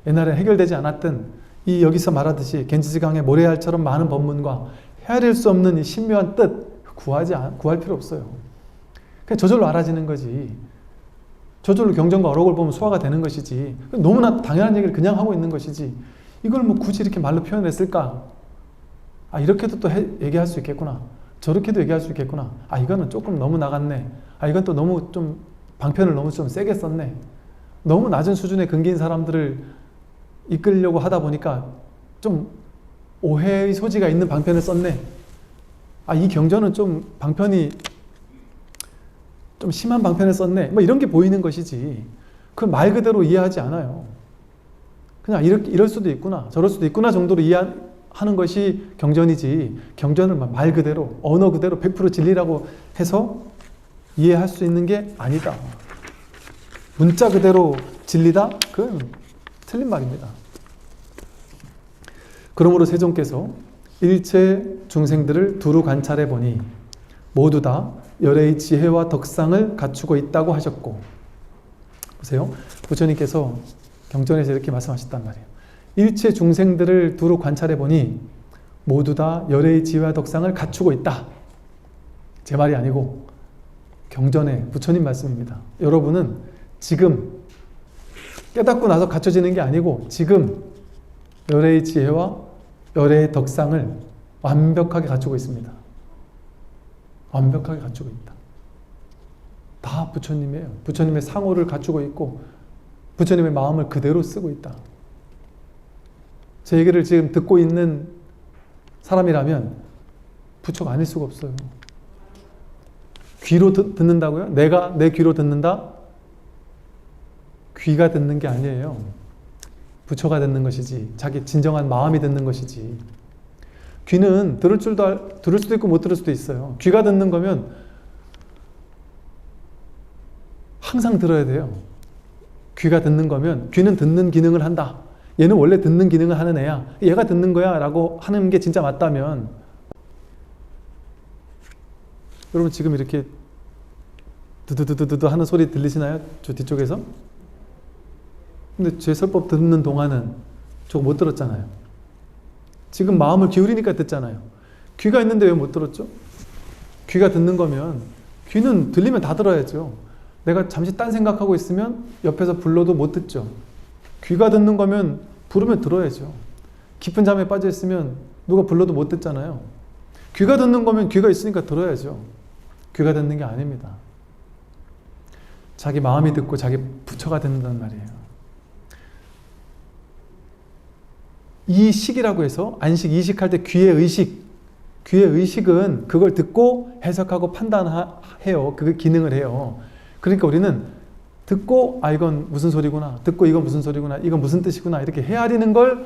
옛날에 해결되지 않았던 이 여기서 말하듯이 겐지스강의 모래알처럼 많은 법문과 헤아릴 수 없는 이 신묘한 뜻 구할 필요 없어요. 그냥 저절로 알아지는 거지. 저절로 경전과 어록을 보면 소화가 되는 것이지. 너무나 당연한 얘기를 그냥 하고 있는 것이지. 이걸 굳이 이렇게 말로 표현했을까? 이렇게도 또 얘기할 수 있겠구나. 저렇게도 얘기할 수 있겠구나. 이거는 조금 너무 나갔네. 이건 또 너무 좀 방편을 너무 좀 세게 썼네. 너무 낮은 수준의 근기인 사람들을 이끌려고 하다 보니까 좀 오해의 소지가 있는 방편을 썼네. 이 경전은 좀 방편이 좀 심한 방편을 썼네. 뭐 이런 게 보이는 것이지. 그 말 그대로 이해하지 않아요. 그냥 이럴 수도 있구나, 저럴 수도 있구나 정도로 이해하는 것이 경전이지, 경전을 말 그대로, 언어 그대로 100% 진리라고 해서 이해할 수 있는 게 아니다. 문자 그대로 진리다? 그건 틀린 말입니다. 그러므로 세존께서 일체 중생들을 두루 관찰해 보니 모두 다 열의 지혜와 덕상을 갖추고 있다고 하셨고, 보세요. 부처님께서 경전에서 이렇게 말씀하셨단 말이에요. 일체 중생들을 두루 관찰해 보니 모두 다 열의 지혜와 덕상을 갖추고 있다. 제 말이 아니고 경전의 부처님 말씀입니다. 여러분은 지금 깨닫고 나서 갖춰지는 게 아니고 지금 열의 지혜와 열의 덕상을 완벽하게 갖추고 있습니다. 완벽하게 갖추고 있다. 다 부처님이에요. 부처님의 상호를 갖추고 있고 부처님의 마음을 그대로 쓰고 있다. 제 얘기를 지금 듣고 있는 사람이라면 부처가 아닐 수가 없어요. 귀로 듣는다고요? 내가 내 귀로 듣는다? 귀가 듣는 게 아니에요. 부처가 듣는 것이지, 자기 진정한 마음이 듣는 것이지. 귀는 들을 수도 있고 못 들을 수도 있어요. 귀가 듣는 거면 항상 들어야 돼요. 귀가 듣는 거면 귀는 듣는 기능을 한다. 얘는 원래 듣는 기능을 하는 애야. 얘가 듣는 거야 라고 하는 게 진짜 맞다면, 여러분 지금 이렇게 두두두두두 하는 소리 들리시나요? 저 뒤쪽에서? 근데 제 설법 듣는 동안은 저거 못 들었잖아요. 지금 마음을 기울이니까 듣잖아요. 귀가 있는데 왜 못 들었죠? 귀가 듣는 거면 귀는 들리면 다 들어야죠. 내가 잠시 딴 생각하고 있으면 옆에서 불러도 못 듣죠. 귀가 듣는 거면 부르면 들어야죠. 깊은 잠에 빠져 있으면 누가 불러도 못 듣잖아요. 귀가 듣는 거면 귀가 있으니까 들어야죠. 귀가 듣는 게 아닙니다. 자기 마음이 듣고 자기 부처가 듣는다는 말이에요. 이식이라고 해서 안식, 이식할 때 귀의 의식은 그걸 듣고 해석하고 판단해요. 그 기능을 해요. 그러니까 우리는 듣고 이건 무슨 소리구나, 듣고 이건 무슨 소리구나, 이건 무슨 뜻이구나 이렇게 헤아리는 걸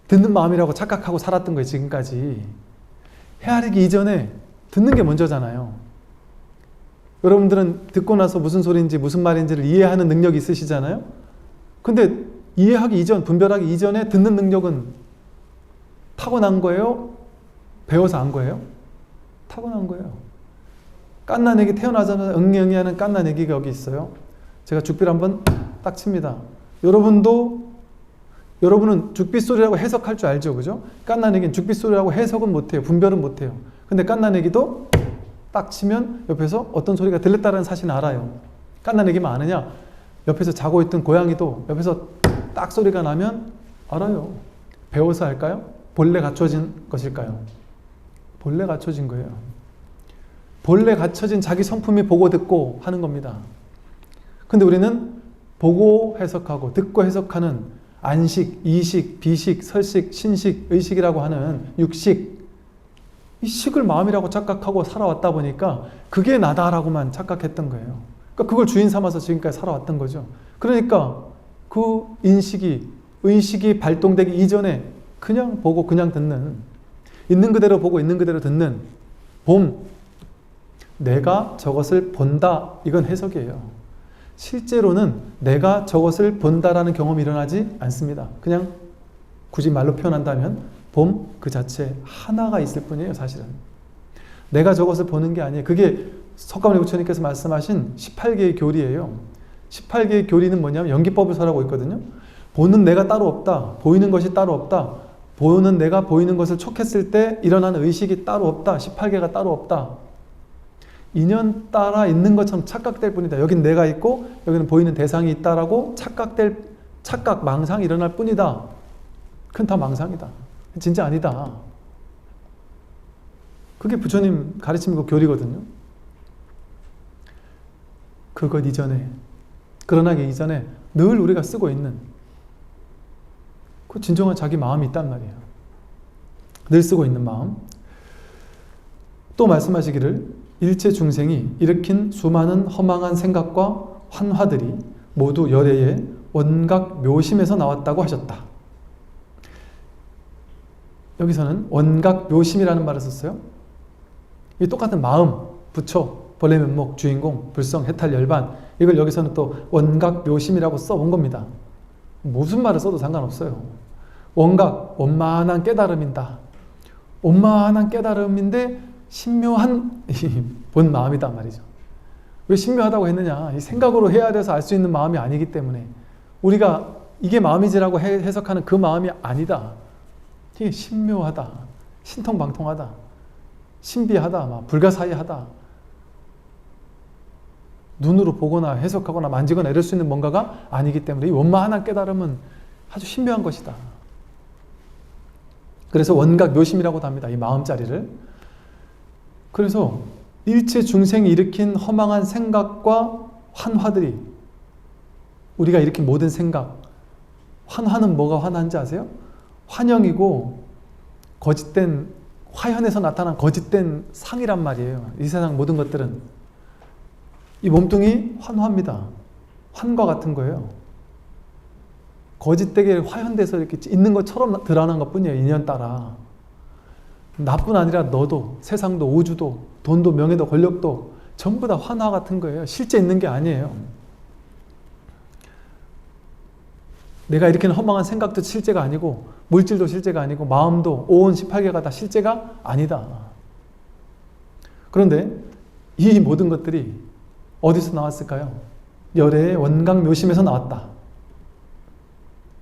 듣는 마음이라고 착각하고 살았던 거예요. 지금까지. 헤아리기 이전에 듣는 게 먼저잖아요. 여러분들은 듣고 나서 무슨 소리인지 무슨 말인지를 이해하는 능력이 있으시잖아요. 근데 이해하기 이전, 분별하기 이전에 듣는 능력은 타고난 거예요? 배워서 안 거예요? 타고난 거예요. 깐난애기 태어나자마자 응애응애 하는 깐난애기가 여기 있어요. 제가 죽비를 한번 딱 칩니다. 여러분은 죽빗소리라고 해석할 줄 알죠? 그죠? 깐난애기는 죽빗소리라고 해석은 못해요. 분별은 못해요. 근데 깐난애기도 딱 치면 옆에서 어떤 소리가 들렸다는 사실은 알아요. 깐난애기만 아느냐? 옆에서 자고 있던 고양이도 옆에서 딱 소리가 나면 알아요. 배워서 할까요? 본래 갖춰진 것일까요? 본래 갖춰진 거예요. 본래 갖춰진 자기 성품이 보고 듣고 하는 겁니다. 근데 우리는 보고 해석하고 듣고 해석하는 안식, 이식, 비식, 설식, 신식, 의식이라고 하는 육식, 이 식을 마음이라고 착각하고 살아왔다 보니까 그게 나다라고만 착각했던 거예요. 그러니까 그걸 주인 삼아서 지금까지 살아왔던 거죠. 그러니까 그 인식이, 의식이 발동되기 이전에 그냥 보고 그냥 듣는, 있는 그대로 보고 있는 그대로 듣는 내가 저것을 본다, 이건 해석이에요. 실제로는 내가 저것을 본다라는 경험이 일어나지 않습니다. 그냥 굳이 말로 표현한다면 그 자체 하나가 있을 뿐이에요. 사실은 내가 저것을 보는 게 아니에요. 그게 석가모니 부처님께서 말씀하신 18개의 교리예요. 18개의 교리는 뭐냐면 연기법을 설하고 있거든요. 보는 내가 따로 없다. 보이는 것이 따로 없다. 보는 내가 보이는 것을 촉했을 때 일어나는 의식이 따로 없다. 18개가 따로 없다. 인연 따라 있는 것처럼 착각될 뿐이다. 여긴 내가 있고 여기는 보이는 대상이 있다라고 착각, 망상이 일어날 뿐이다. 그건 다 망상이다. 진짜 아니다. 그게 부처님 가르침이고 교리거든요. 그것 이전에, 그러나기 이전에 늘 우리가 쓰고 있는 그 진정한 자기 마음이 있단 말이에요. 늘 쓰고 있는 마음. 또 말씀하시기를 일체 중생이 일으킨 수많은 허망한 생각과 환화들이 모두 열애의 원각 묘심에서 나왔다고 하셨다. 여기서는 원각 묘심이라는 말을 썼어요. 이 똑같은 마음, 부처, 본래 면목, 주인공, 불성, 해탈, 열반, 이걸 여기서는 또 원각 묘심이라고 써온 겁니다. 무슨 말을 써도 상관없어요. 원각, 원만한 깨달음이다. 원만한 깨달음인데 신묘한 본 마음이다 말이죠. 왜 신묘하다고 했느냐? 이 생각으로 해야 돼서 알 수 있는 마음이 아니기 때문에, 우리가 이게 마음이지라고 해석하는 그 마음이 아니다. 이게 신묘하다, 신통방통하다, 신비하다, 막 불가사의하다. 눈으로 보거나 해석하거나 만지거나 이럴 수 있는 뭔가가 아니기 때문에 이 원만한 깨달음은 아주 신묘한 것이다. 그래서 원각 묘심이라고도 합니다. 이 마음자리를. 그래서 일체 중생이 일으킨 허망한 생각과 환화들이, 우리가 일으킨 모든 생각, 환화는 뭐가 환화인지 아세요? 환영이고 거짓된, 화현에서 나타난 거짓된 상이란 말이에요. 이 세상 모든 것들은. 이 몸뚱이 환화입니다. 환과 같은 거예요. 거짓되게 화현돼서 이렇게 있는 것처럼 드러난 것 뿐이에요. 인연 따라. 나뿐 아니라 너도, 세상도, 우주도, 돈도, 명예도, 권력도 전부 다 환화 같은 거예요. 실제 있는 게 아니에요. 내가 일으키는 허망한 생각도 실제가 아니고, 물질도 실제가 아니고, 마음도, 오온 18개가 다 실제가 아니다. 그런데 이 모든 것들이 어디서 나왔을까요? 열애의 원각 묘심에서 나왔다.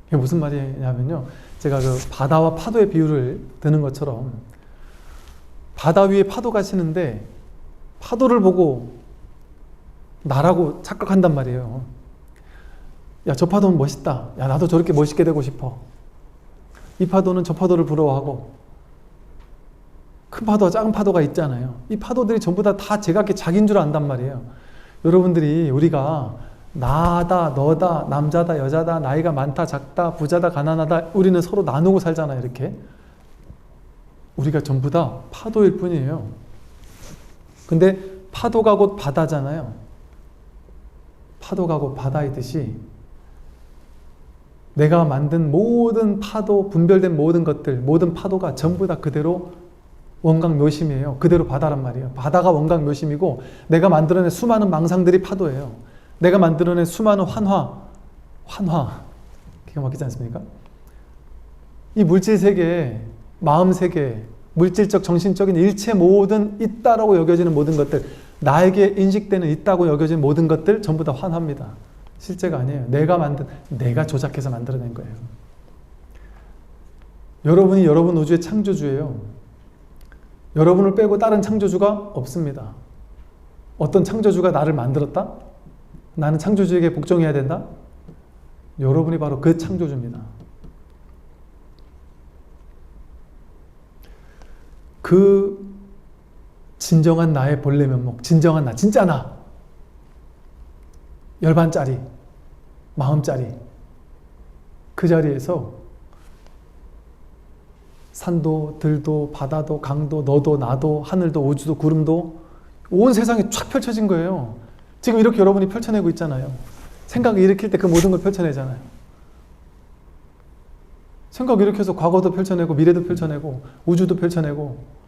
이게 무슨 말이냐면요, 제가 그 바다와 파도의 비유를 드는 것처럼, 바다 위에 파도가 치는데 파도를 보고 나라고 착각한단 말이에요. 야, 저 파도는 멋있다. 야, 나도 저렇게 멋있게 되고 싶어. 이 파도는 저 파도를 부러워하고, 큰 파도와 작은 파도가 있잖아요. 이 파도들이 전부 다 제각기 자기인 줄 안단 말이에요. 여러분들이, 우리가 나다, 너다, 남자다, 여자다, 나이가 많다, 작다, 부자다, 가난하다, 우리는 서로 나누고 살잖아요. 이렇게. 우리가 전부 다 파도일 뿐이에요. 근데 파도가 곧 바다잖아요. 파도가 곧 바다이듯이 내가 만든 모든 파도, 분별된 모든 것들, 모든 파도가 전부 다 그대로 원각 묘심이에요. 그대로 바다란 말이에요. 바다가 원각 묘심이고, 내가 만들어낸 수많은 망상들이 파도예요. 내가 만들어낸 수많은 환화, 기가 막히지 않습니까? 이 물질 세계, 마음 세계, 물질적, 정신적인 일체 모든 있다라고 여겨지는 모든 것들, 나에게 인식되는 있다고 여겨지는 모든 것들 전부 다 환화입니다. 실제가 아니에요. 내가 조작해서 만들어낸 거예요. 여러분이 여러분 우주의 창조주예요. 여러분을 빼고 다른 창조주가 없습니다. 어떤 창조주가 나를 만들었다? 나는 창조주에게 복종해야 된다? 여러분이 바로 그 창조주입니다. 그 진정한 나의 본래 면목, 진정한 나, 진짜 나, 열반짜리, 마음짜리, 그 자리에서 산도, 들도, 바다도, 강도, 너도, 나도, 하늘도, 우주도, 구름도, 온 세상이 쫙 펼쳐진 거예요. 지금 이렇게 여러분이 펼쳐내고 있잖아요. 생각을 일으킬 때 그 모든 걸 펼쳐내잖아요. 생각 일으켜서 과거도 펼쳐내고, 미래도 펼쳐내고, 우주도 펼쳐내고.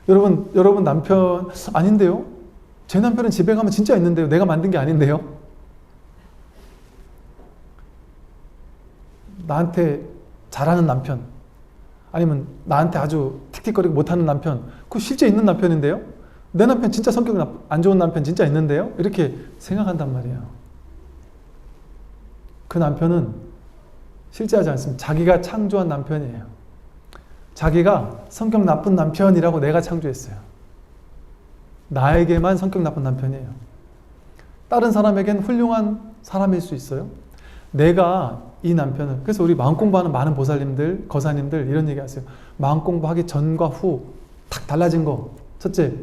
여러분 남편 아닌데요? 제 남편은 집에 가면 진짜 있는데요? 내가 만든 게 아닌데요? 나한테 잘하는 남편, 아니면 나한테 아주 틱틱거리고 못하는 남편, 그거 실제 있는 남편인데요? 내 남편 진짜 성격 안 좋은 남편 진짜 있는데요? 이렇게 생각한단 말이에요. 그 남편은 실제하지 않습니다. 자기가 창조한 남편이에요. 자기가 성격 나쁜 남편이라고 내가 창조했어요. 나에게만 성격 나쁜 남편이에요. 다른 사람에겐 훌륭한 사람일 수 있어요. 내가 이 남편을, 그래서 우리 마음 공부하는 많은 보살님들, 거사님들 이런 얘기 하세요. 마음 공부하기 전과 후 탁 달라진 거. 첫째,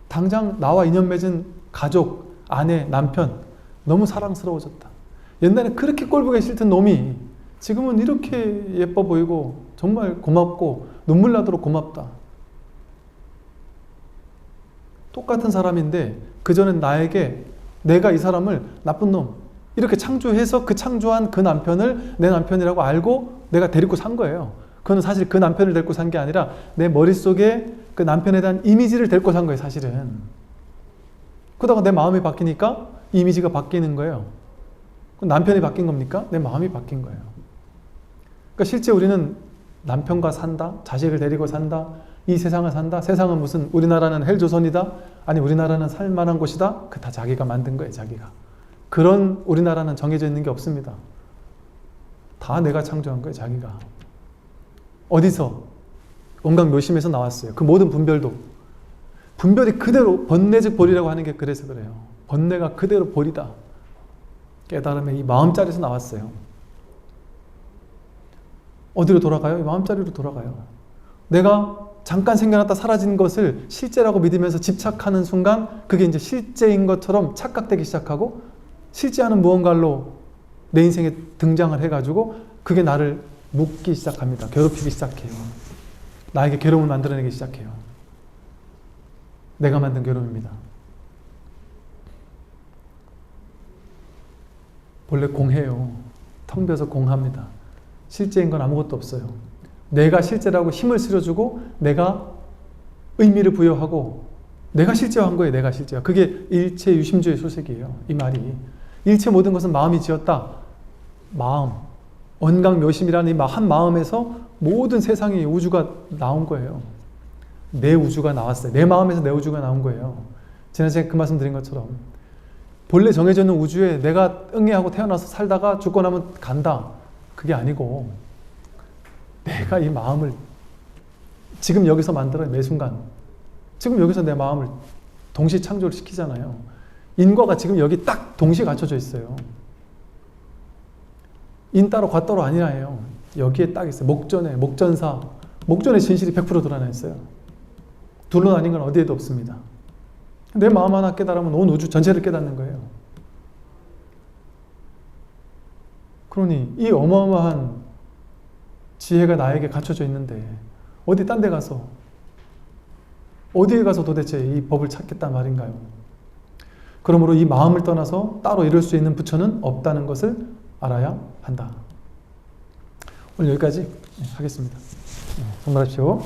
당장 나와 인연 맺은 가족, 아내, 남편 너무 사랑스러워졌다. 옛날에 그렇게 꼴보기 싫던 놈이 지금은 이렇게 예뻐 보이고 정말 고맙고 눈물 나도록 고맙다. 똑같은 사람인데 그전엔 나에게 내가 이 사람을 나쁜 놈 이렇게 창조해서 그 창조한 그 남편을 내 남편이라고 알고 내가 데리고 산 거예요. 그건 사실 그 남편을 데리고 산 게 아니라 내 머릿속에 그 남편에 대한 이미지를 데리고 산 거예요, 사실은. 그러다가 내 마음이 바뀌니까 이미지가 바뀌는 거예요. 남편이 바뀐 겁니까? 내 마음이 바뀐 거예요. 그러니까 실제 우리는 남편과 산다, 자식을 데리고 산다, 이 세상을 산다, 세상은 무슨 우리나라는 헬조선이다, 아니 우리나라는 살만한 곳이다, 그 다 자기가 만든 거예요, 자기가. 그런 우리나라는 정해져 있는 게 없습니다. 다 내가 창조한 거예요, 자기가. 어디서? 온강묘심에서 나왔어요. 그 모든 분별도. 분별이 그대로 번뇌즉 보리라고 하는 게 그래서 그래요. 번뇌가 그대로 보리다. 깨달음의 이 마음자리에서 나왔어요. 어디로 돌아가요? 이 마음자리로 돌아가요. 내가 잠깐 생겨났다 사라진 것을 실제라고 믿으면서 집착하는 순간 그게 이제 실제인 것처럼 착각되기 시작하고 실제 않은 무언가로 내 인생에 등장을 해가지고 그게 나를 묶기 시작합니다. 괴롭히기 시작해요. 나에게 괴로움을 만들어내기 시작해요. 내가 만든 괴로움입니다. 본래 공해요. 텅 비어서 공합니다. 실제인 건 아무것도 없어요. 내가 실제라고 힘을 실어주고 내가 의미를 부여하고 내가 실제화한 거예요. 내가 실제화. 그게 일체 유심주의 소식이에요. 이 말이. 일체 모든 것은 마음이 지었다. 마음. 언강묘심이라는 이 한 마음에서 모든 세상의 우주가 나온 거예요. 내 우주가 나왔어요. 내 마음에서 내 우주가 나온 거예요. 지난 시간에 그 말씀 드린 것처럼 본래 정해져 있는 우주에 내가 응애하고 태어나서 살다가 죽고 나면 간다. 그게 아니고 내가 이 마음을 지금 여기서 만들어요. 매 순간. 지금 여기서 내 마음을 동시 창조를 시키잖아요. 인과가 지금 여기 딱 동시에 갖춰져 있어요. 인 따로 과 따로 아니라요. 여기에 딱 있어요. 목전에, 목전사. 목전의 진실이 100% 드러나 있어요. 둘로 나뉜 건 어디에도 없습니다. 내 마음 하나 깨달으면 온 우주 전체를 깨닫는 거예요. 그러니 이 어마어마한 지혜가 나에게 갖춰져 있는데 어디 딴 데 가서 어디에 가서 도대체 이 법을 찾겠단 말인가요? 그러므로 이 마음을 떠나서 따로 이룰 수 있는 부처는 없다는 것을 알아야 한다. 오늘 여기까지 하겠습니다. 정말하십시오.